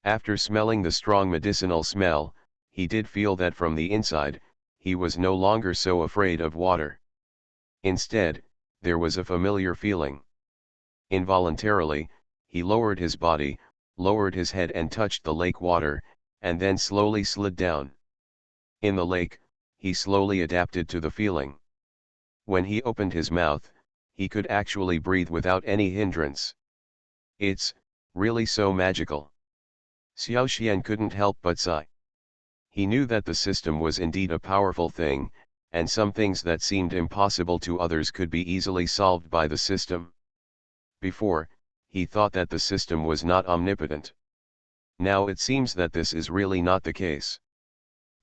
After smelling the strong medicinal smell, he did feel that from the inside, he was no longer so afraid of water. Instead, there was a familiar feeling. Involuntarily, he lowered his body, lowered his head and touched the lake water, and then slowly slid down. In the lake, he slowly adapted to the feeling. When he opened his mouth, he could actually breathe without any hindrance. It's really so magical. Xiao Xian couldn't help but sigh. He knew that the system was indeed a powerful thing, and some things that seemed impossible to others could be easily solved by the system. Before, he thought that the system was not omnipotent. Now it seems that this is really not the case.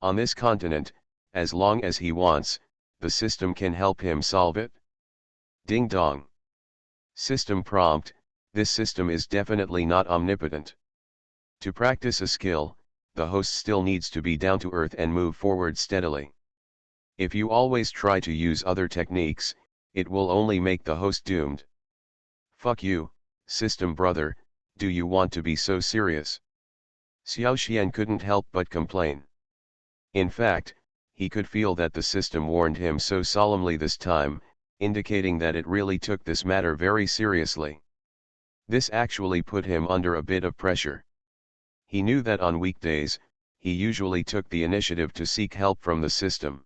On this continent, as long as he wants, the system can help him solve it. Ding dong. System prompt: this system is definitely not omnipotent. To practice a skill, the host still needs to be down to earth and move forward steadily. If you always try to use other techniques, it will only make the host doomed. Fuck you, system brother, do you want to be so serious? Xiao Xian couldn't help but complain. In fact, he could feel that the system warned him so solemnly this time, indicating that it really took this matter very seriously. This actually put him under a bit of pressure. He knew that on weekdays, he usually took the initiative to seek help from the system.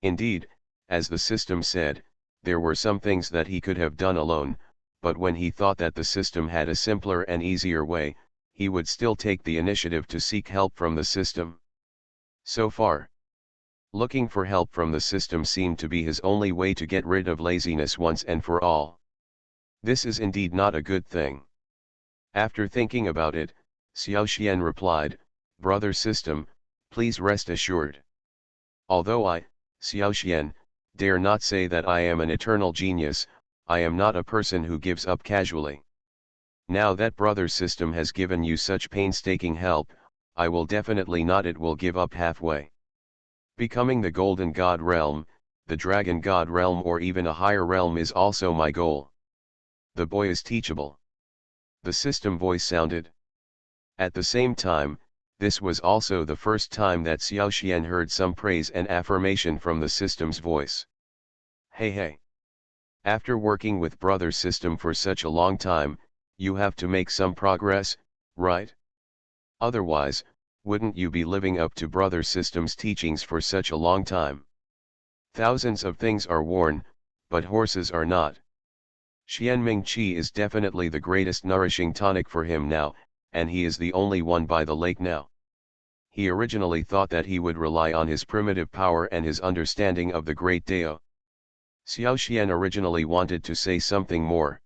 Indeed, as the system said, there were some things that he could have done alone, but when he thought that the system had a simpler and easier way, he would still take the initiative to seek help from the system. So far, looking for help from the system seemed to be his only way to get rid of laziness once and for all. This is indeed not a good thing. After thinking about it, Xiao Xian replied, "Brother system, please rest assured. Although I, Xiao Xian, dare not say that I am an eternal genius, I am not a person who gives up casually. Now that brother system has given you such painstaking help, I will definitely not give up halfway. Becoming the Golden God realm, the Dragon God realm or even a higher realm is also my goal. The boy is teachable." The system voice sounded. At the same time, this was also the first time that Xiao Xian heard some praise and affirmation from the system's voice. Hey hey! After working with brother system for such a long time, you have to make some progress, right? Otherwise, wouldn't you be living up to brother system's teachings for such a long time? Thousands of things are worn, but horses are not. Xianming Qi is definitely the greatest nourishing tonic for him now, and he is the only one by the lake now. He originally thought that he would rely on his primitive power and his understanding of the great Dao. Xiao Xian originally wanted to say something more.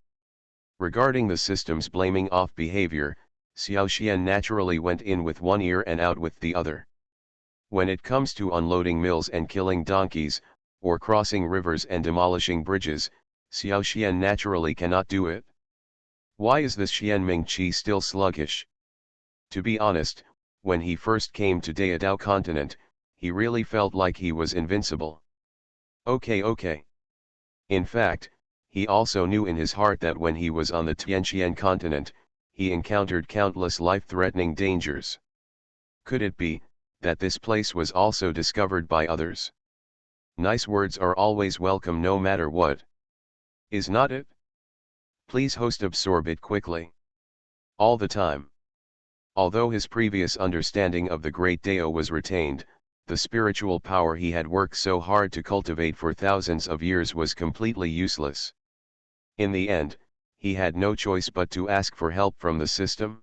Regarding the system's blaming off behavior, Xiao Xian naturally went in with one ear and out with the other. When it comes to unloading mills and killing donkeys, or crossing rivers and demolishing bridges, Xiao Xian naturally cannot do it. Why is this Xianming Qi still sluggish? To be honest, when he first came to Dao continent, he really felt like he was invincible. Okay. In fact, he also knew in his heart that when he was on the Tianqian continent, he encountered countless life-threatening dangers. Could it be that this place was also discovered by others? Nice words are always welcome no matter what. Is not it? Please host absorb it quickly. All the time. Although his previous understanding of the great Dao was retained, the spiritual power he had worked so hard to cultivate for thousands of years was completely useless. In the end, he had no choice but to ask for help from the system.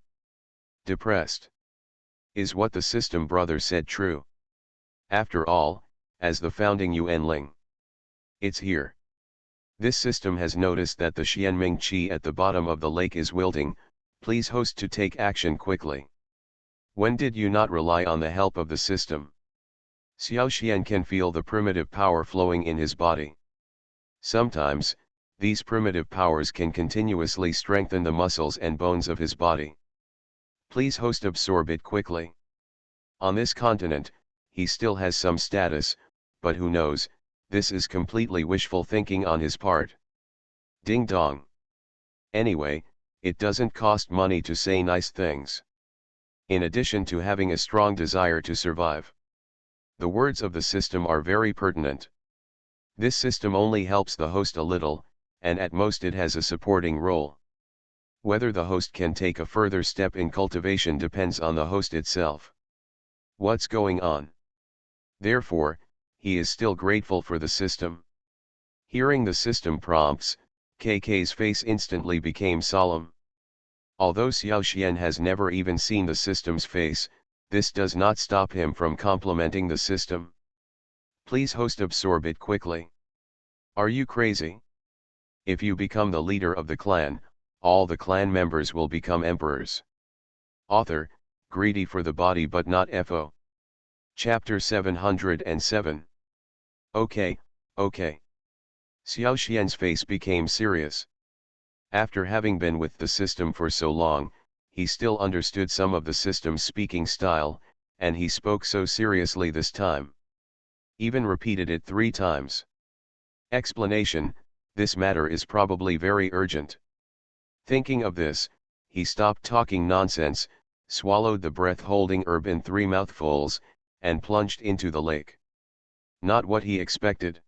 Depressed. Is what the system brother said true? After all, as the founding Yuanling, it's here. This system has noticed that the Xianming Qi at the bottom of the lake is wilting. Please host to take action quickly. When did you not rely on the help of the system? Xiao Xian can feel the primitive power flowing in his body. Sometimes, these primitive powers can continuously strengthen the muscles and bones of his body. Please host absorb it quickly. On this continent, he still has some status, but who knows, this is completely wishful thinking on his part. Ding dong. Anyway, it doesn't cost money to say nice things. In addition to having a strong desire to survive, the words of the system are very pertinent. This system only helps the host a little, and at most it has a supporting role. Whether the host can take a further step in cultivation depends on the host itself. What's going on? Therefore, he is still grateful for the system. Hearing the system prompts, KK's face instantly became solemn. Although Xiao Xian has never even seen the system's face, this does not stop him from complimenting the system. Please host absorb it quickly. Are you crazy? If you become the leader of the clan, all the clan members will become emperors. Author, greedy for the body but not FO. Chapter 707. Okay, okay. Xiao Xian's face became serious. After having been with the system for so long, he still understood some of the system's speaking style, and he spoke so seriously this time. Even repeated it 3 times. Explanation: this matter is probably very urgent. Thinking of this, he stopped talking nonsense, swallowed the breath-holding herb in 3 mouthfuls, and plunged into the lake. Not what he expected.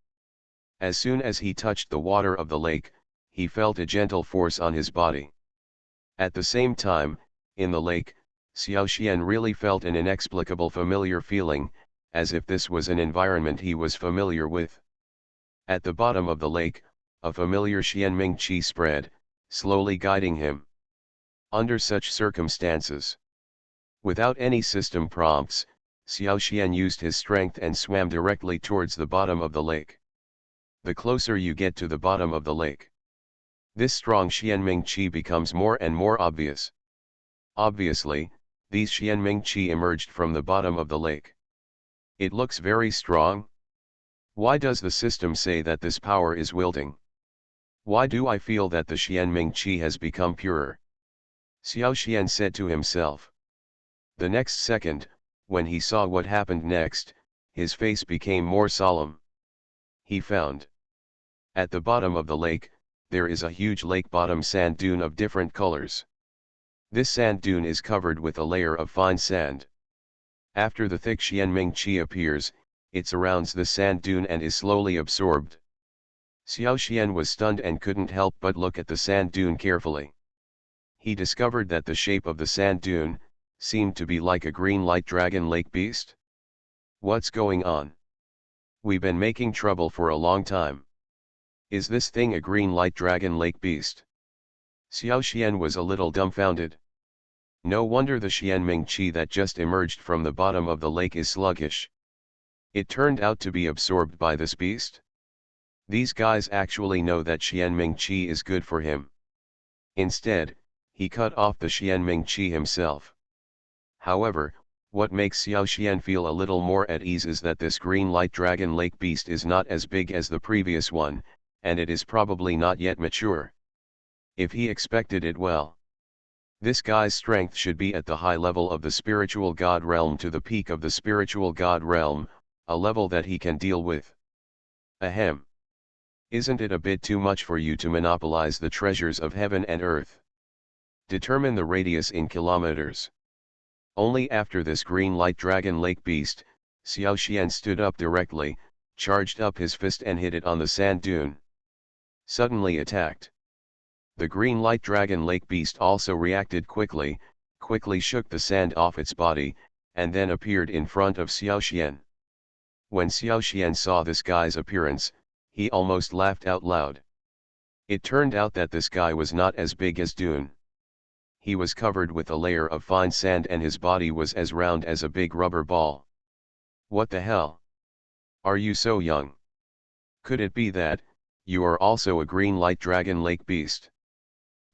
As soon as he touched the water of the lake, he felt a gentle force on his body. At the same time, in the lake, Xiao Xian really felt an inexplicable familiar feeling, as if this was an environment he was familiar with. At the bottom of the lake, a familiar Xianming Qi spread, slowly guiding him. Under such circumstances, without any system prompts, Xiao Xian used his strength and swam directly towards the bottom of the lake. The closer you get to the bottom of the lake, this strong Xianming Qi becomes more and more obvious. Obviously, these Xianming Qi emerged from the bottom of the lake. It looks very strong. Why does the system say that this power is wilting? Why do I feel that the Xianming Qi has become purer? Xiao Xian said to himself. The next second, when he saw what happened next, his face became more solemn. He found, at the bottom of the lake, there is a huge lake bottom sand dune of different colors. This sand dune is covered with a layer of fine sand. After the thick Xianming Qi appears, it surrounds the sand dune and is slowly absorbed. Xiao Xian was stunned and couldn't help but look at the sand dune carefully. He discovered that the shape of the sand dune seemed to be like a green light dragon lake beast. What's going on? We've been making trouble for a long time. Is this thing a green light dragon lake beast? Xiao Xian was a little dumbfounded. No wonder the Xianming Qi that just emerged from the bottom of the lake is sluggish. It turned out to be absorbed by this beast? These guys actually know that Xianming Qi is good for him. Instead, he cut off the Xianming Qi himself. However, what makes Xiao Xian feel a little more at ease is that this green light dragon lake beast is not as big as the previous one, and it is probably not yet mature. If he expected it well, this guy's strength should be at the high level of the spiritual god realm to the peak of the spiritual god realm, a level that he can deal with. Ahem. Isn't it a bit too much for you to monopolize the treasures of heaven and earth? Determine the radius in kilometers. Only after this green light dragon lake beast, Xiao Xian stood up directly, charged up his fist and hit it on the sand dune. Suddenly attacked. The green light dragon lake beast also reacted quickly shook the sand off its body, and then appeared in front of Xiao Xian. When Xiao Xian saw this guy's appearance, he almost laughed out loud. It turned out that this guy was not as big as Dune. He was covered with a layer of fine sand and his body was as round as a big rubber ball. What the hell? Are you so young? Could it be that you are also a green light dragon lake beast?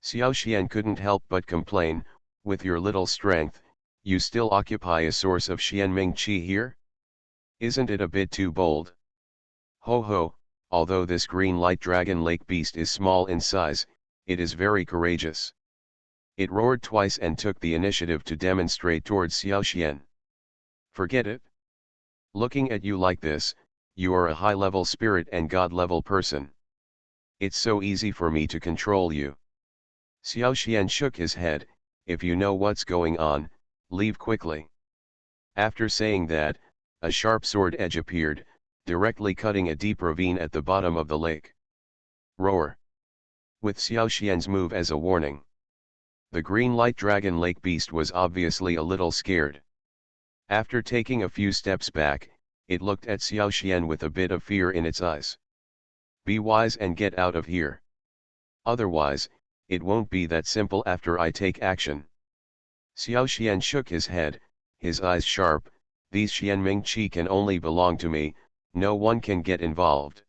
Xiao Xian couldn't help but complain, with your little strength, you still occupy a source of Xianming Qi here? Isn't it a bit too bold? Ho ho, although this green light dragon lake beast is small in size, it is very courageous. It roared twice and took the initiative to demonstrate towards Xiao Xian. Forget it. Looking at you like this, you are a high-level spirit and god-level person. It's so easy for me to control you. Xiao Xian shook his head, if you know what's going on, leave quickly. After saying that, a sharp sword edge appeared, directly cutting a deep ravine at the bottom of the lake. Roar! With Xiao Xian's move as a warning. The green light dragon lake beast was obviously a little scared. After taking a few steps back, it looked at Xiao Xian with a bit of fear in its eyes. Be wise and get out of here. Otherwise, it won't be that simple after I take action. Xiao Xian shook his head, his eyes sharp, these Xianming Qi can only belong to me, no one can get involved.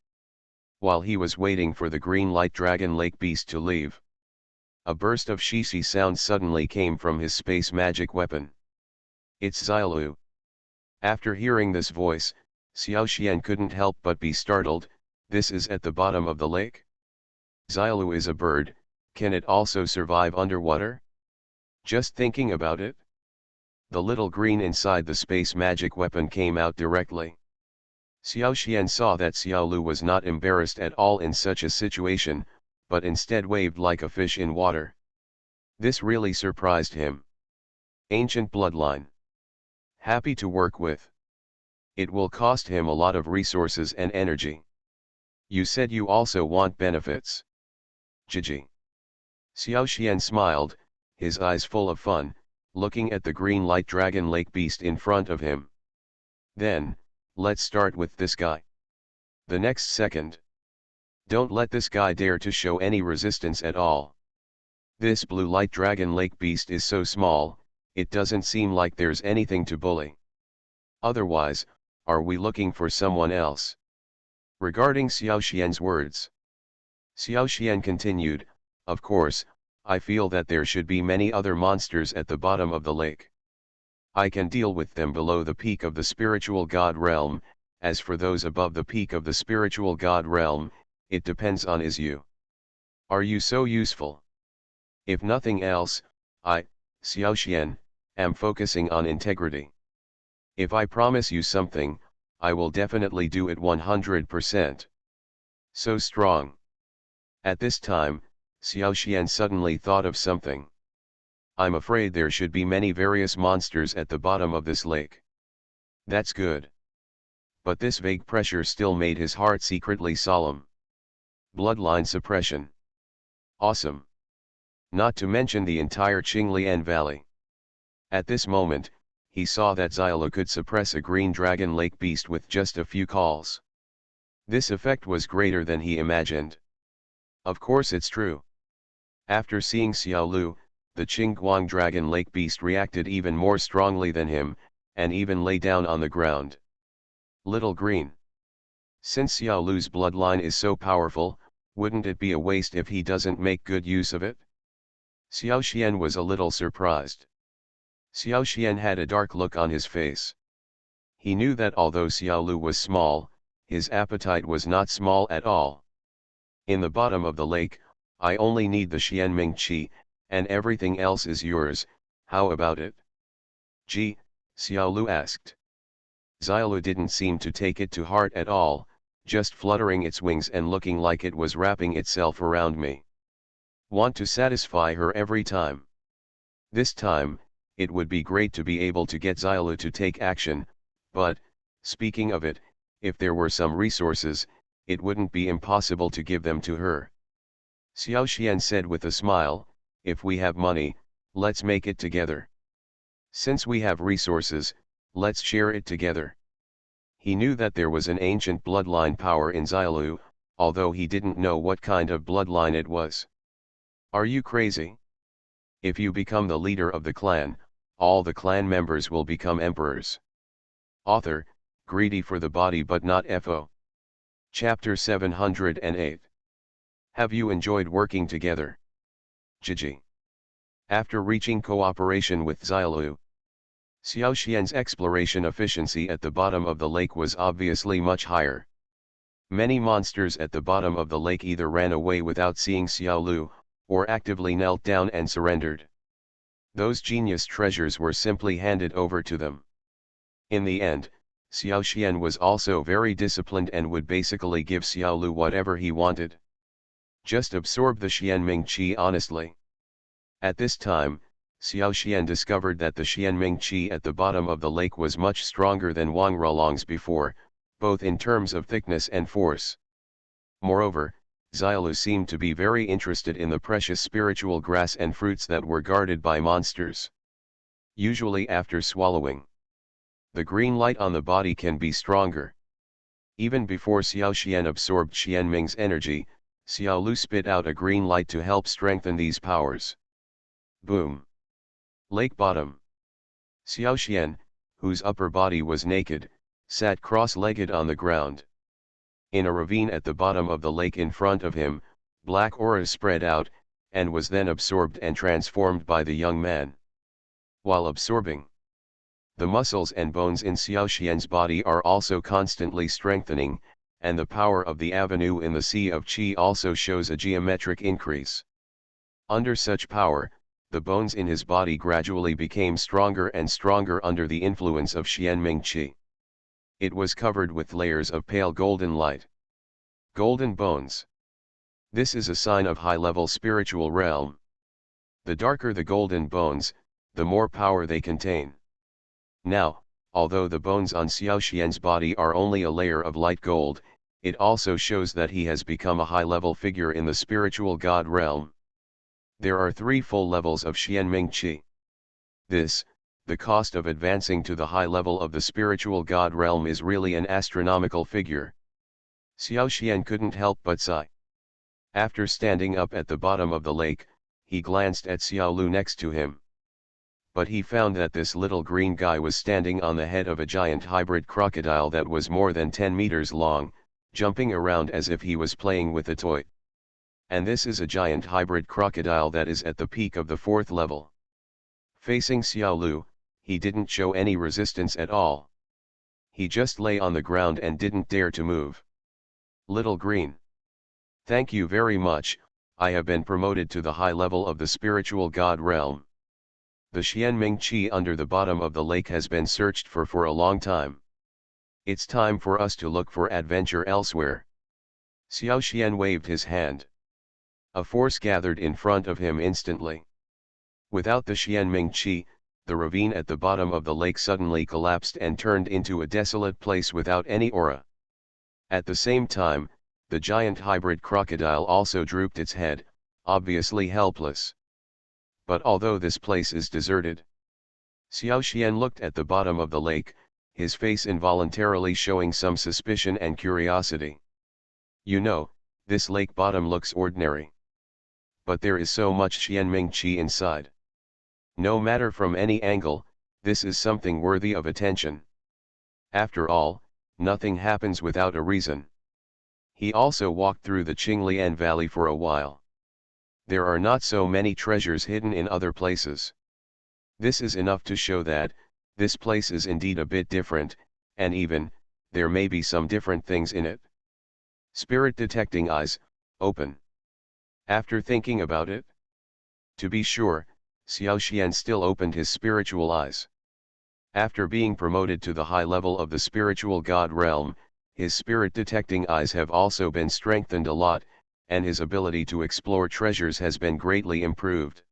While he was waiting for the green light dragon lake beast to leave, a burst of Shishi sound suddenly came from his space magic weapon. It's Xiaolu. After hearing this voice, Xiao Xian couldn't help but be startled, this is at the bottom of the lake? Xiaolu is a bird, can it also survive underwater? Just thinking about it? The little green inside the space magic weapon came out directly. Xiao Xian saw that Xiaolu was not embarrassed at all in such a situation, but instead waved like a fish in water. This really surprised him. Ancient bloodline. Happy to work with. It will cost him a lot of resources and energy. You said you also want benefits. Gigi. Xiao Xian smiled, his eyes full of fun, looking at the green light dragon lake beast in front of him. Then, let's start with this guy. The next second. Don't let this guy dare to show any resistance at all. This blue light dragon lake beast is so small, it doesn't seem like there's anything to bully. Otherwise, are we looking for someone else? Regarding Xiao Xian's words, Xiao Xian continued, of course, I feel that there should be many other monsters at the bottom of the lake. I can deal with them below the peak of the spiritual god realm, as for those above the peak of the spiritual god realm, it depends on you. Are you so useful? If nothing else, I, Xiao Xian, am focusing on integrity. If I promise you something, I will definitely do it 100%. So strong. At this time, Xiao Xian suddenly thought of something. I'm afraid there should be many various monsters at the bottom of this lake. That's good. But this vague pressure still made his heart secretly solemn. Bloodline suppression. Awesome. Not to mention the entire Qinglian Valley. At this moment, he saw that Xiaolu could suppress a green dragon lake beast with just a few calls. This effect was greater than he imagined. Of course it's true. After seeing Xiaolu, the Qingguang dragon lake beast reacted even more strongly than him, and even lay down on the ground. Little green. Since Xiaolu's bloodline is so powerful, wouldn't it be a waste if he doesn't make good use of it? Xiao Xian was a little surprised. Xiao Xian had a dark look on his face. He knew that although Xiaolu was small, his appetite was not small at all. In the bottom of the lake, I only need the Xianming Qi, and everything else is yours, how about it? Gee, Xiaolu asked. Xiaolu didn't seem to take it to heart at all, just fluttering its wings and looking like it was wrapping itself around me. Want to satisfy her every time. This time, it would be great to be able to get Xiaolu to take action, but, speaking of it, if there were some resources, it wouldn't be impossible to give them to her. Xiao Xian said with a smile, if we have money, let's make it together. Since we have resources, let's share it together. He knew that there was an ancient bloodline power in Xiaolu, although he didn't know what kind of bloodline it was. Are you crazy? If you become the leader of the clan, all the clan members will become emperors. Author, greedy for the body but not FO. Chapter 708. Have you enjoyed working together? Gigi. After reaching cooperation with Xiaolu, Xiaoxian's exploration efficiency at the bottom of the lake was obviously much higher. Many monsters at the bottom of the lake either ran away without seeing Xiaolu, or actively knelt down and surrendered. Those genius treasures were simply handed over to them. In the end, Xiaoxian was also very disciplined and would basically give Xiaolu whatever he wanted. Just absorb the Xianming Qi honestly. At this time, Xiaoxian discovered that the Xianming Qi at the bottom of the lake was much stronger than Wang Ralong's before, both in terms of thickness and force. Moreover, Xiaolu seemed to be very interested in the precious spiritual grass and fruits that were guarded by monsters. Usually after swallowing, the green light on the body can be stronger. Even before Xiaoxian absorbed Xianming's energy, Xiaolu spit out a green light to help strengthen these powers. Boom! Lake bottom. Xiaoxian, whose upper body was naked, sat cross-legged on the ground. In a ravine at the bottom of the lake in front of him, black auras spread out, and was then absorbed and transformed by the young man. While absorbing, the muscles and bones in Xiaoxian's body are also constantly strengthening, and the power of the avenue in the Sea of Qi also shows a geometric increase. Under such power, the bones in his body gradually became stronger and stronger under the influence of Xianming Qi. It was covered with layers of pale golden light. Golden bones. This is a sign of high-level spiritual realm. The darker the golden bones, the more power they contain. Now, although the bones on Xiaoxian's body are only a layer of light gold, it also shows that he has become a high-level figure in the spiritual god realm. There are 3 full levels of Xianming Qi. This, the cost of advancing to the high level of the spiritual god realm, is really an astronomical figure. Xiaoxian couldn't help but sigh. After standing up at the bottom of the lake, he glanced at Xiaolu next to him. But he found that this little green guy was standing on the head of a giant hybrid crocodile that was more than 10 meters long, jumping around as if he was playing with a toy. And this is a giant hybrid crocodile that is at the peak of the 4th level. Facing Xiaolu, he didn't show any resistance at all. He just lay on the ground and didn't dare to move. Little green. Thank you very much, I have been promoted to the high level of the spiritual god realm. The Xianming Qi under the bottom of the lake has been searched for a long time. It's time for us to look for adventure elsewhere. Xiaoxian waved his hand. A force gathered in front of him instantly. Without the Xianming Qi, the ravine at the bottom of the lake suddenly collapsed and turned into a desolate place without any aura. At the same time, the giant hybrid crocodile also drooped its head, obviously helpless. But although this place is deserted, Xiaoxian looked at the bottom of the lake, his face involuntarily showing some suspicion and curiosity. You know, this lake bottom looks ordinary. But there is so much Xianming Qi inside. No matter from any angle, this is something worthy of attention. After all, nothing happens without a reason. He also walked through the Qinglian Valley for a while. There are not so many treasures hidden in other places. This is enough to show that, this place is indeed a bit different, and even, there may be some different things in it. Spirit detecting eyes, open. After thinking about it, to be sure, Xiaoxian still opened his spiritual eyes. After being promoted to the high level of the spiritual god realm, his spirit detecting eyes have also been strengthened a lot, and his ability to explore treasures has been greatly improved.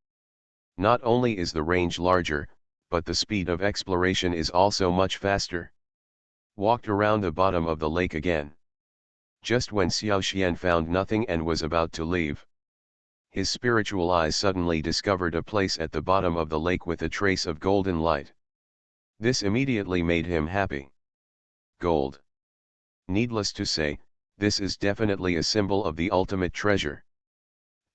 Not only is the range larger, but the speed of exploration is also much faster. Walked around the bottom of the lake again. Just when Xiaoxian found nothing and was about to leave, his spiritual eyes suddenly discovered a place at the bottom of the lake with a trace of golden light. This immediately made him happy. Gold. Needless to say, this is definitely a symbol of the ultimate treasure.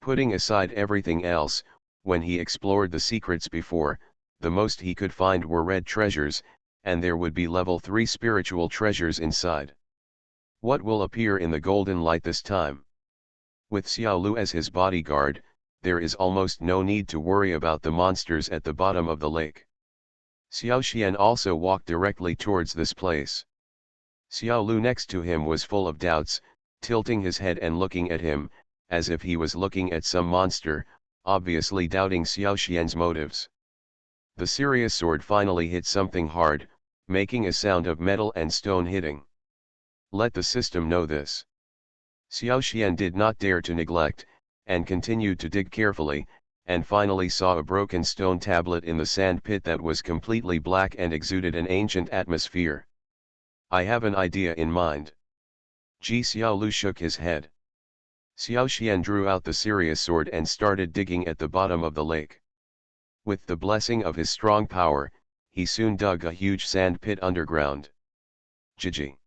Putting aside everything else, when he explored the secrets before, the most he could find were red treasures, and there would be level 3 spiritual treasures inside. What will appear in the golden light this time? With Xiao Lu as his bodyguard, there is almost no need to worry about the monsters at the bottom of the lake. Xiao Xian also walked directly towards this place. Xiao Lu next to him was full of doubts, tilting his head and looking at him, as if he was looking at some monster, obviously doubting Xiao Xian's motives. The serious sword finally hit something hard, making a sound of metal and stone hitting. Let the system know this. Xiao Xian did not dare to neglect, and continued to dig carefully, and finally saw a broken stone tablet in the sand pit that was completely black and exuded an ancient atmosphere. I have an idea in mind. Xiao Lu shook his head. Xiao Xian drew out the serious sword and started digging at the bottom of the lake. With the blessing of his strong power, he soon dug a huge sand pit underground. GG.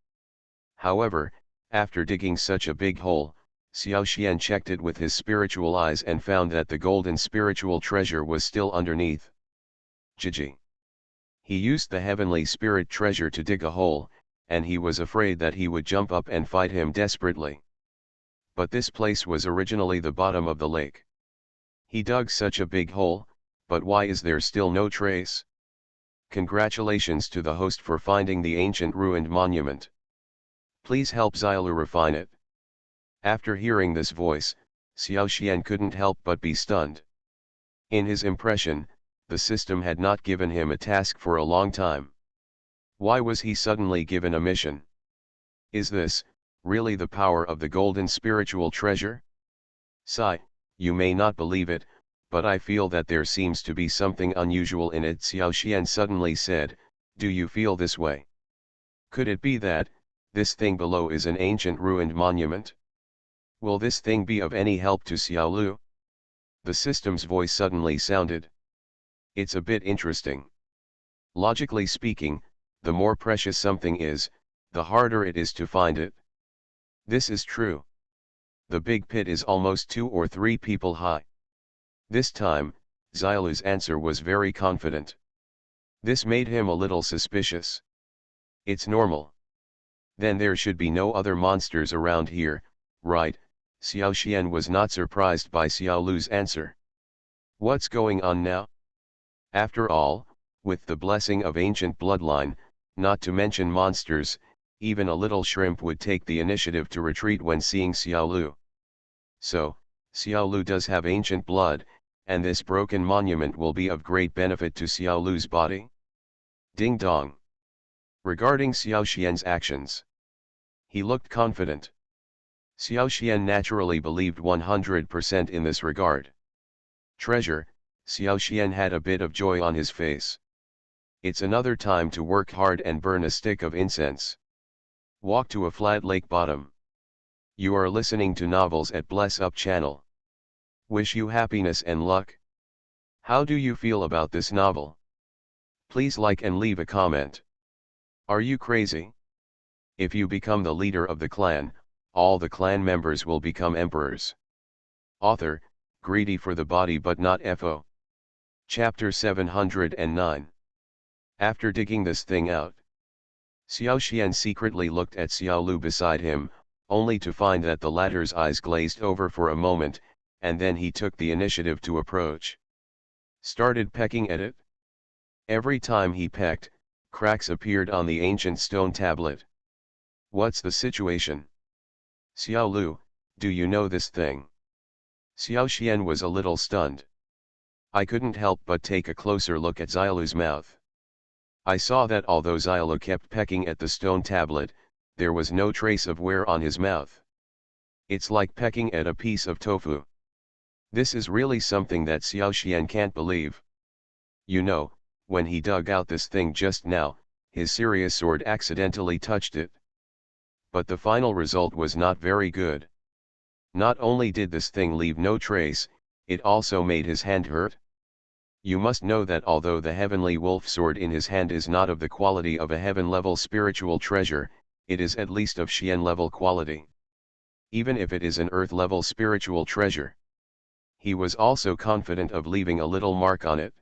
However, after digging such a big hole, Xiao Xian checked it with his spiritual eyes and found that the golden spiritual treasure was still underneath. GG. He used the heavenly spirit treasure to dig a hole, and he was afraid that he would jump up and fight him desperately. But this place was originally the bottom of the lake. He dug such a big hole, but why is there still no trace? Congratulations to the host for finding the ancient ruined monument. Please help Xiaolu refine it. After hearing this voice, Xiao Xian couldn't help but be stunned. In his impression, the system had not given him a task for a long time. Why was he suddenly given a mission? Is this, really the power of the golden spiritual treasure? Sigh, you may not believe it, but I feel that there seems to be something unusual in it. Xiao Xian suddenly said, do you feel this way? Could it be that, this thing below is an ancient ruined monument? Will this thing be of any help to Xiao Lu? The system's voice suddenly sounded. It's a bit interesting. Logically speaking, the more precious something is, the harder it is to find it. This is true. The big pit is almost 2 or 3 people high. This time, Xiaolu's answer was very confident. This made him a little suspicious. It's normal. Then there should be no other monsters around here, right? Xiao Xian was not surprised by Xiao Lu's answer. What's going on now? After all, with the blessing of ancient bloodline, not to mention monsters, even a little shrimp would take the initiative to retreat when seeing Xiao Lu. So, Xiao Lu does have ancient blood, and this broken monument will be of great benefit to Xiao Lu's body. Ding dong. Regarding Xiao Xian's actions, he looked confident. Xiao Xian naturally believed 100% in this regard. Treasure, Xiao Xian had a bit of joy on his face. It's another time to work hard and burn a stick of incense. Walk to a flat lake bottom. You are listening to novels at Bless Up channel. Wish you happiness and luck. How do you feel about this novel? Please like and leave a comment. Are you crazy? If you become the leader of the clan, all the clan members will become emperors. Author, greedy for the body but not FO. Chapter 709. After digging this thing out, Xiao Xian secretly looked at Xiao Lu beside him, only to find that the latter's eyes glazed over for a moment, and then he took the initiative to approach. Started pecking at it. Every time he pecked, cracks appeared on the ancient stone tablet. What's the situation? Xiao Lu, do you know this thing? Xiao Xian was a little stunned. I couldn't help but take a closer look at Xiaolu's mouth. I saw that although Xiaolu kept pecking at the stone tablet, there was no trace of wear on his mouth. It's like pecking at a piece of tofu. This is really something that Xiao Xian can't believe. You know, when he dug out this thing just now, his serious sword accidentally touched it. But the final result was not very good. Not only did this thing leave no trace, it also made his hand hurt. You must know that although the heavenly wolf sword in his hand is not of the quality of a heaven-level spiritual treasure, it is at least of Xian level quality. Even if it is an earth level spiritual treasure. He was also confident of leaving a little mark on it.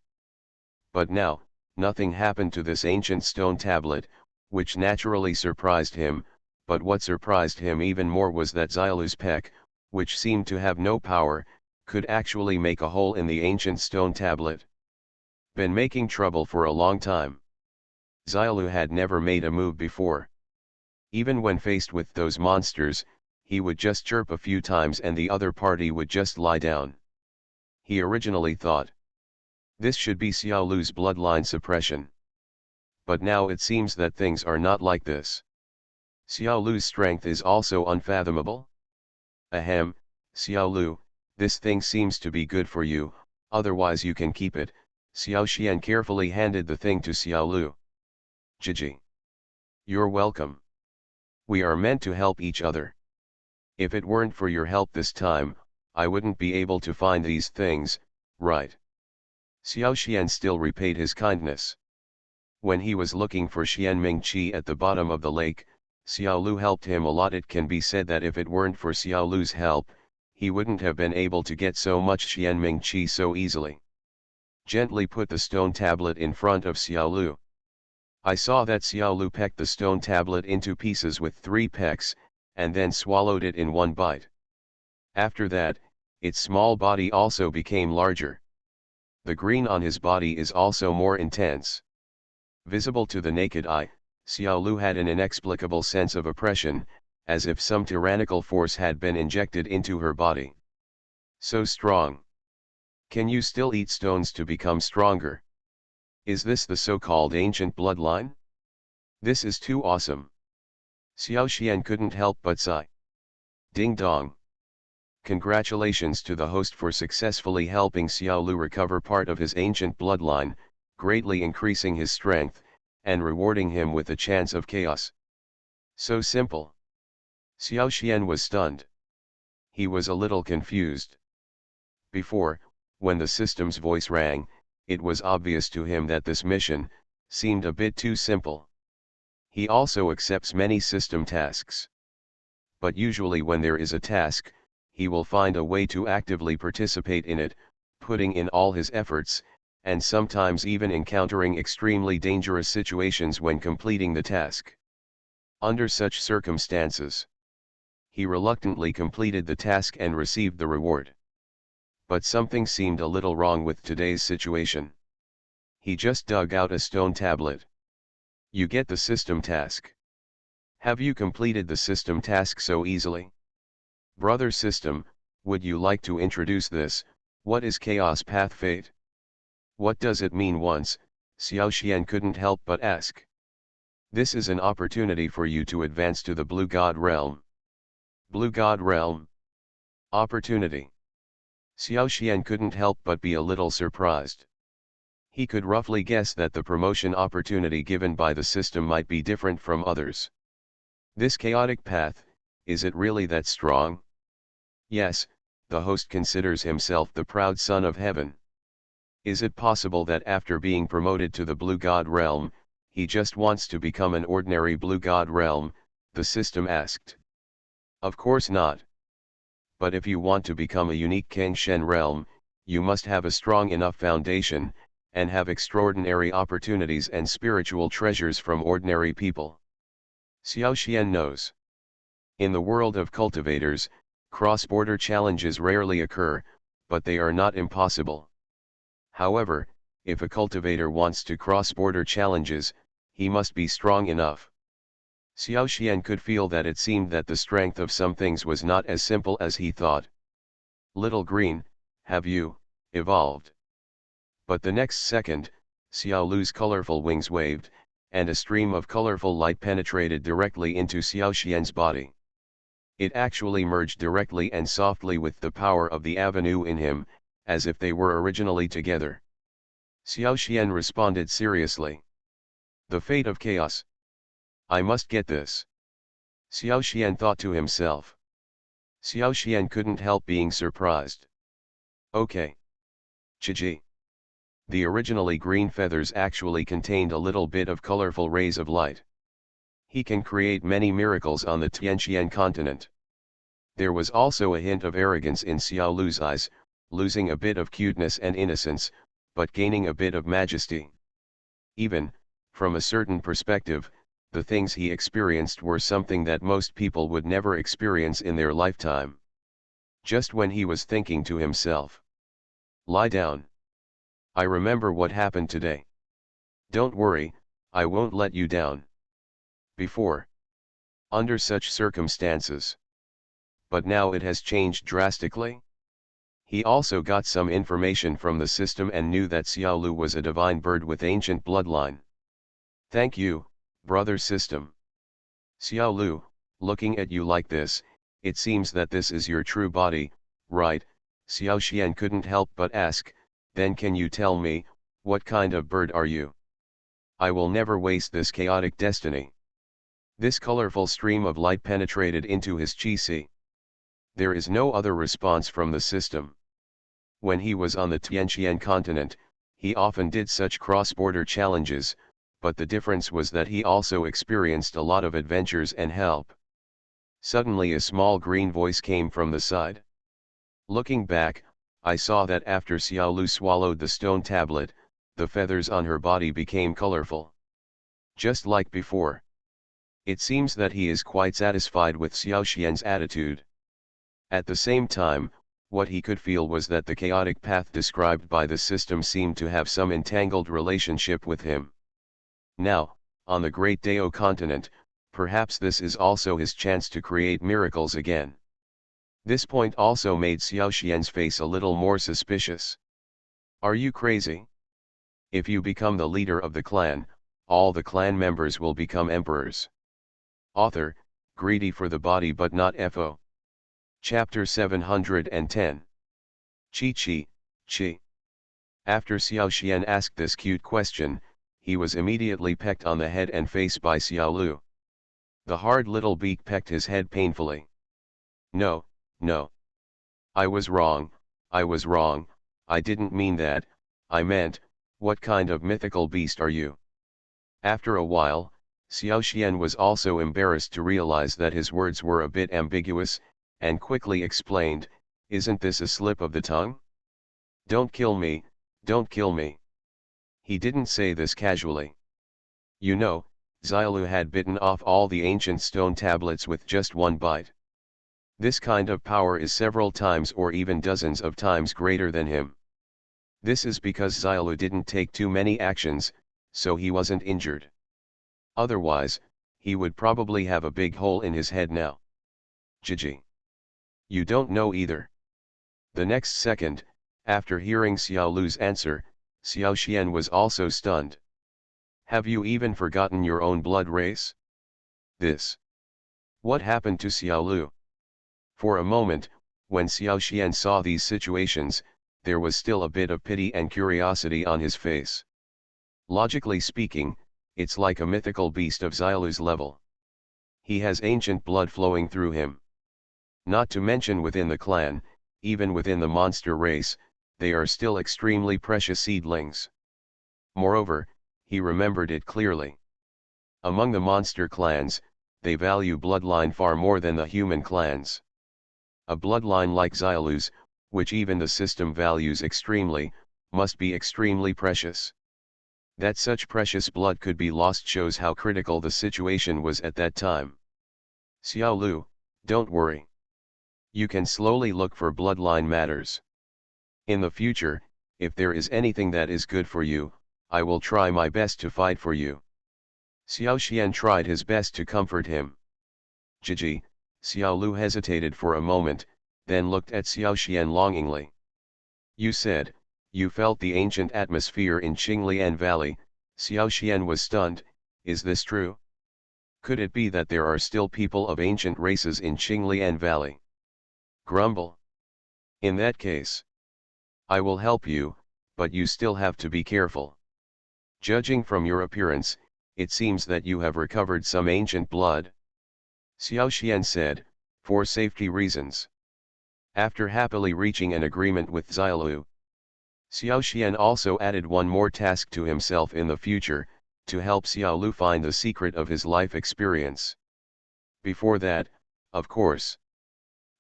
But now, nothing happened to this ancient stone tablet, which naturally surprised him, but what surprised him even more was that Xiaolu's peck, which seemed to have no power, could actually make a hole in the ancient stone tablet. Been making trouble for a long time. Xiaolu had never made a move before. Even when faced with those monsters, he would just chirp a few times and the other party would just lie down. He originally thought this should be Xiaolu's bloodline suppression. But now it seems that things are not like this. Xiaolu's strength is also unfathomable. Ahem, Xiaolu, this thing seems to be good for you, otherwise you can keep it. Xiao Xian carefully handed the thing to Xiaolu. Jiji. You're welcome. We are meant to help each other. If it weren't for your help this time, I wouldn't be able to find these things, right? Xiao Xian still repaid his kindness. When he was looking for Xianming Qi at the bottom of the lake, Xiaolu helped him a lot. It can be said that if it weren't for Xiaolu's help, he wouldn't have been able to get so much Xianming Qi so easily. Gently put the stone tablet in front of Xiaolu. I saw that Xiaolu pecked the stone tablet into pieces with 3 pecks, and then swallowed it in one bite. After that, its small body also became larger. The green on his body is also more intense. Visible to the naked eye, Xiaolu had an inexplicable sense of oppression, as if some tyrannical force had been injected into her body. So strong. Can you still eat stones to become stronger? Is this the so-called ancient bloodline? This is too awesome. Xiao Xian couldn't help but sigh. Ding dong. Congratulations to the host for successfully helping Xiaolu recover part of his ancient bloodline, greatly increasing his strength, and rewarding him with a chance of chaos. So simple. Xiao Xian was stunned. He was a little confused. Before, when the system's voice rang, it was obvious to him that this mission seemed a bit too simple. He also accepts many system tasks. But usually when there is a task, he will find a way to actively participate in it, putting in all his efforts, and sometimes even encountering extremely dangerous situations when completing the task. Under such circumstances, he reluctantly completed the task and received the reward. But something seemed a little wrong with today's situation. He just dug out a stone tablet. You get the system task. Have you completed the system task so easily? Brother System, would you like to introduce this? What is Chaos Path Fate? What does it mean? Once, Xiao Xian couldn't help but ask. This is an opportunity for you to advance to the Blue God Realm. Blue God Realm. Opportunity. Xiao Xian couldn't help but be a little surprised. He could roughly guess that the promotion opportunity given by the system might be different from others. This chaotic path, is it really that strong? Yes, the host considers himself the proud son of heaven. Is it possible that after being promoted to the Blue God Realm, he just wants to become an ordinary Blue God Realm? The system asked. Of course not. But if you want to become a unique Kang Shen realm, you must have a strong enough foundation, and have extraordinary opportunities and spiritual treasures from ordinary people. Xiao Xian knows. In the world of cultivators, cross-border challenges rarely occur, but they are not impossible. However, if a cultivator wants to cross border challenges, he must be strong enough. Xiao Xian could feel that it seemed that the strength of some things was not as simple as he thought. Little Green, have you evolved? But the next second, Xiaolu's colorful wings waved, and a stream of colorful light penetrated directly into Xiao Xian's body. It actually merged directly and softly with the power of the avenue in him, as if they were originally together. Xiao Xian responded seriously. The fate of chaos. I must get this. Xiao Xian thought to himself. Xiao Xian couldn't help being surprised. Okay. Chiji. The originally green feathers actually contained a little bit of colorful rays of light. He can create many miracles on the Tianqian continent. There was also a hint of arrogance in Xiao Lu's eyes, losing a bit of cuteness and innocence, but gaining a bit of majesty. Even, from a certain perspective, the things he experienced were something that most people would never experience in their lifetime. Just when he was thinking to himself, "Lie down. I remember what happened today. Don't worry, I won't let you down." Before. Under such circumstances. But now it has changed drastically. He also got some information from the system and knew that Xiao Lu was a divine bird with ancient bloodline. "Thank you, brother system." "Xiao Lu, looking at you like this, it seems that this is your true body, right?" Xiao Xian couldn't help but ask. "Then can you tell me, what kind of bird are you? I will never waste this chaotic destiny." This colorful stream of light penetrated into his chi. There is no other response from the system. When he was on the Tianqian continent, he often did such cross-border challenges, but the difference was that he also experienced a lot of adventures and help. Suddenly a small green voice came from the side. Looking back, I saw that after Xiao Lu swallowed the stone tablet, the feathers on her body became colorful. Just like before. It seems that he is quite satisfied with Xiao Xian's attitude. At the same time, what he could feel was that the chaotic path described by the system seemed to have some entangled relationship with him. Now, on the great Dao continent, perhaps this is also his chance to create miracles again. This point also made Xiao Xian's face a little more suspicious. "Are you crazy? If you become the leader of the clan, all the clan members will become emperors." Author, greedy for the body but not FO. Chapter 710. Chi. After Xiao Xian asked this cute question, he was immediately pecked on the head and face by Xiao Lu. The hard little beak pecked his head painfully. No. I was wrong, I didn't mean that, I meant, what kind of mythical beast are you?" After a while, Xiao Xian was also embarrassed to realize that his words were a bit ambiguous, and quickly explained, "Isn't this a slip of the tongue? Don't kill me, don't kill me." He didn't say this casually. You know, Xiaolu had bitten off all the ancient stone tablets with just one bite. This kind of power is several times or even dozens of times greater than him. This is because Xiaolu didn't take too many actions, so he wasn't injured. Otherwise, he would probably have a big hole in his head now. Gigi. You don't know either. The next second, after hearing Xiao Lu's answer, Xiao Xian was also stunned. Have you even forgotten your own blood race? This. What happened to Xiao Lu? For a moment, when Xiao Xian saw these situations, there was still a bit of pity and curiosity on his face. Logically speaking, it's like a mythical beast of Xiaolu's level. He has ancient blood flowing through him. Not to mention within the clan, even within the monster race, they are still extremely precious seedlings. Moreover, he remembered it clearly. Among the monster clans, they value bloodline far more than the human clans. A bloodline like Xiaolu's, which even the system values extremely, must be extremely precious. That such precious blood could be lost shows how critical the situation was at that time. Xiao Lu, don't worry. You can slowly look for bloodline matters. In the future, if there is anything that is good for you, I will try my best to fight for you. Xiao Xian tried his best to comfort him. Gigi, Xiao Lu hesitated for a moment, then looked at Xiao Xian longingly. You said, you felt the ancient atmosphere in Qinglian Valley. Xiao Xian was stunned. Is this true? Could it be that there are still people of ancient races in Qinglian Valley? Grumble. In that case, I will help you, but you still have to be careful. Judging from your appearance, it seems that you have recovered some ancient blood. Xiao Xian said, for safety reasons. After happily reaching an agreement with Xiaolu, Xiao Xian also added one more task to himself in the future, to help Xiaolu find the secret of his life experience. Before that, of course,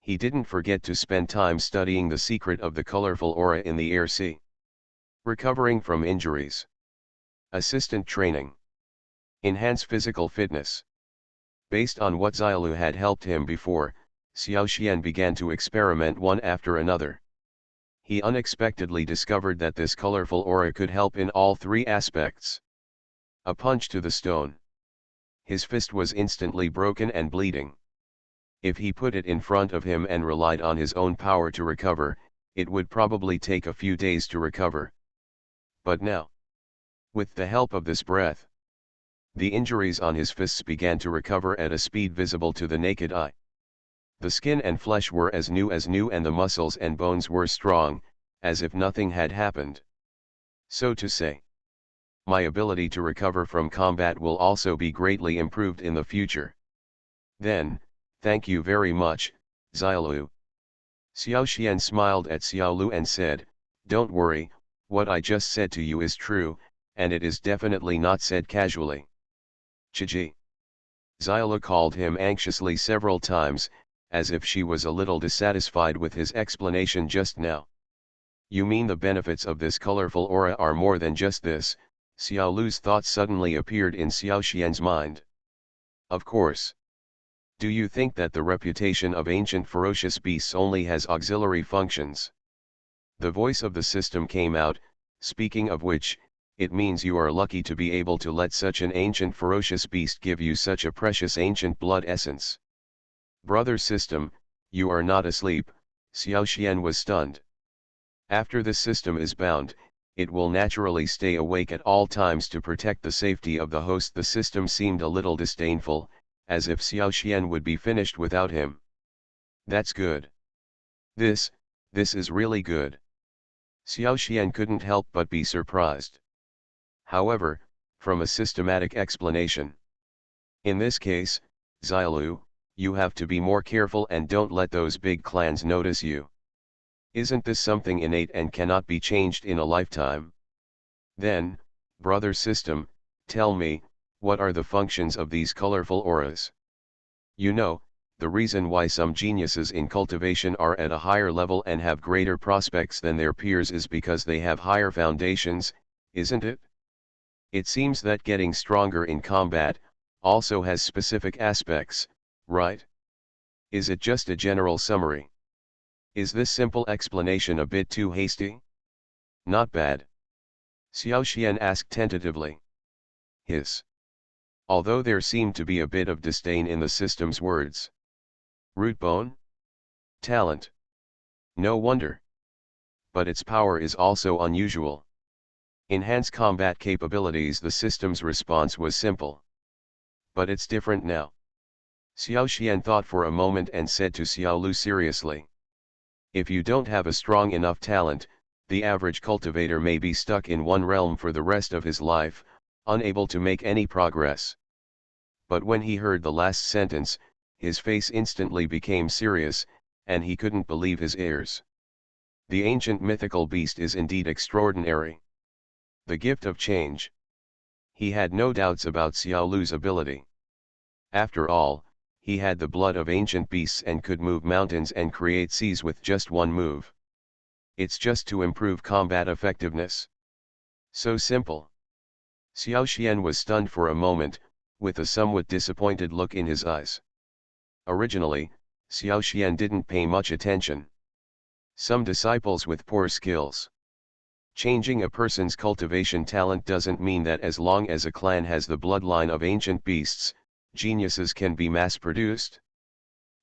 he didn't forget to spend time studying the secret of the colorful aura in the air sea. Recovering from injuries. Assistant training. Enhance physical fitness. Based on what Xiaolu had helped him before, Xiao Xian began to experiment one after another. He unexpectedly discovered that this colorful aura could help in all three aspects. A punch to the stone. His fist was instantly broken and bleeding. If he put it in front of him and relied on his own power to recover, it would probably take a few days to recover. But now, with the help of this breath, the injuries on his fists began to recover at a speed visible to the naked eye. The skin and flesh were as new and the muscles and bones were strong, as if nothing had happened. So to say, my ability to recover from combat will also be greatly improved in the future. Then, thank you very much, Xiaolu. Xiao Xian smiled at Xiaolu and said, don't worry, what I just said to you is true, and it is definitely not said casually. Chiji. Xiaolu called him anxiously several times, as if she was a little dissatisfied with his explanation just now. You mean the benefits of this colorful aura are more than just this? Xiaolu's thoughts suddenly appeared in Xiao Xian's mind. Of course. Do you think that the reputation of ancient ferocious beasts only has auxiliary functions? The voice of the system came out, speaking of which, it means you are lucky to be able to let such an ancient ferocious beast give you such a precious ancient blood essence. Brother system, you are not asleep, Xiao Xian was stunned. After the system is bound, it will naturally stay awake at all times to protect the safety of the host. The system seemed a little disdainful, as if Xiao Xian would be finished without him. That's good. This is really good. Xiao Xian couldn't help but be surprised. However, from a systematic explanation. In this case, Xiaolu, you have to be more careful and don't let those big clans notice you. Isn't this something innate and cannot be changed in a lifetime? Then, brother system, tell me, what are the functions of these colorful auras? You know, the reason why some geniuses in cultivation are at a higher level and have greater prospects than their peers is because they have higher foundations, isn't it? It seems that getting stronger in combat also has specific aspects, right? Is it just a general summary? Is this simple explanation a bit too hasty? Not bad. Xiao Xian asked tentatively. Hiss. Although there seemed to be a bit of disdain in the system's words. Root bone? Talent. No wonder. But its power is also unusual. Enhance combat capabilities. The system's response was simple. But it's different now. Xiao Xian thought for a moment and said to Xiaolu seriously. If you don't have a strong enough talent, the average cultivator may be stuck in one realm for the rest of his life, unable to make any progress. But when he heard the last sentence, his face instantly became serious, and he couldn't believe his ears. The ancient mythical beast is indeed extraordinary. The gift of change. He had no doubts about Xiaolu's ability. After all, he had the blood of ancient beasts and could move mountains and create seas with just one move. It's just to improve combat effectiveness. So simple. Xiao Xian was stunned for a moment, with a somewhat disappointed look in his eyes. Originally, Xiao Xian didn't pay much attention. Some disciples with poor skills. Changing a person's cultivation talent doesn't mean that as long as a clan has the bloodline of ancient beasts, geniuses can be mass-produced.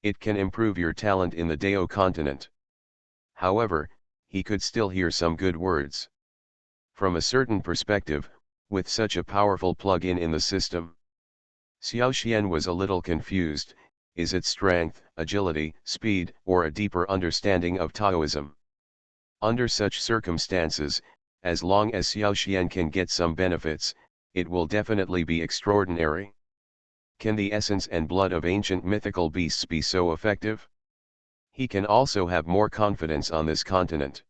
It can improve your talent in the Dao continent. However, he could still hear some good words. From a certain perspective, with such a powerful plug-in in the system, Xiao Xian was a little confused. Is it strength, agility, speed, or a deeper understanding of Taoism? Under such circumstances, as long as Xiao Xian can get some benefits, it will definitely be extraordinary. Can the essence and blood of ancient mythical beasts be so effective? He can also have more confidence on this continent.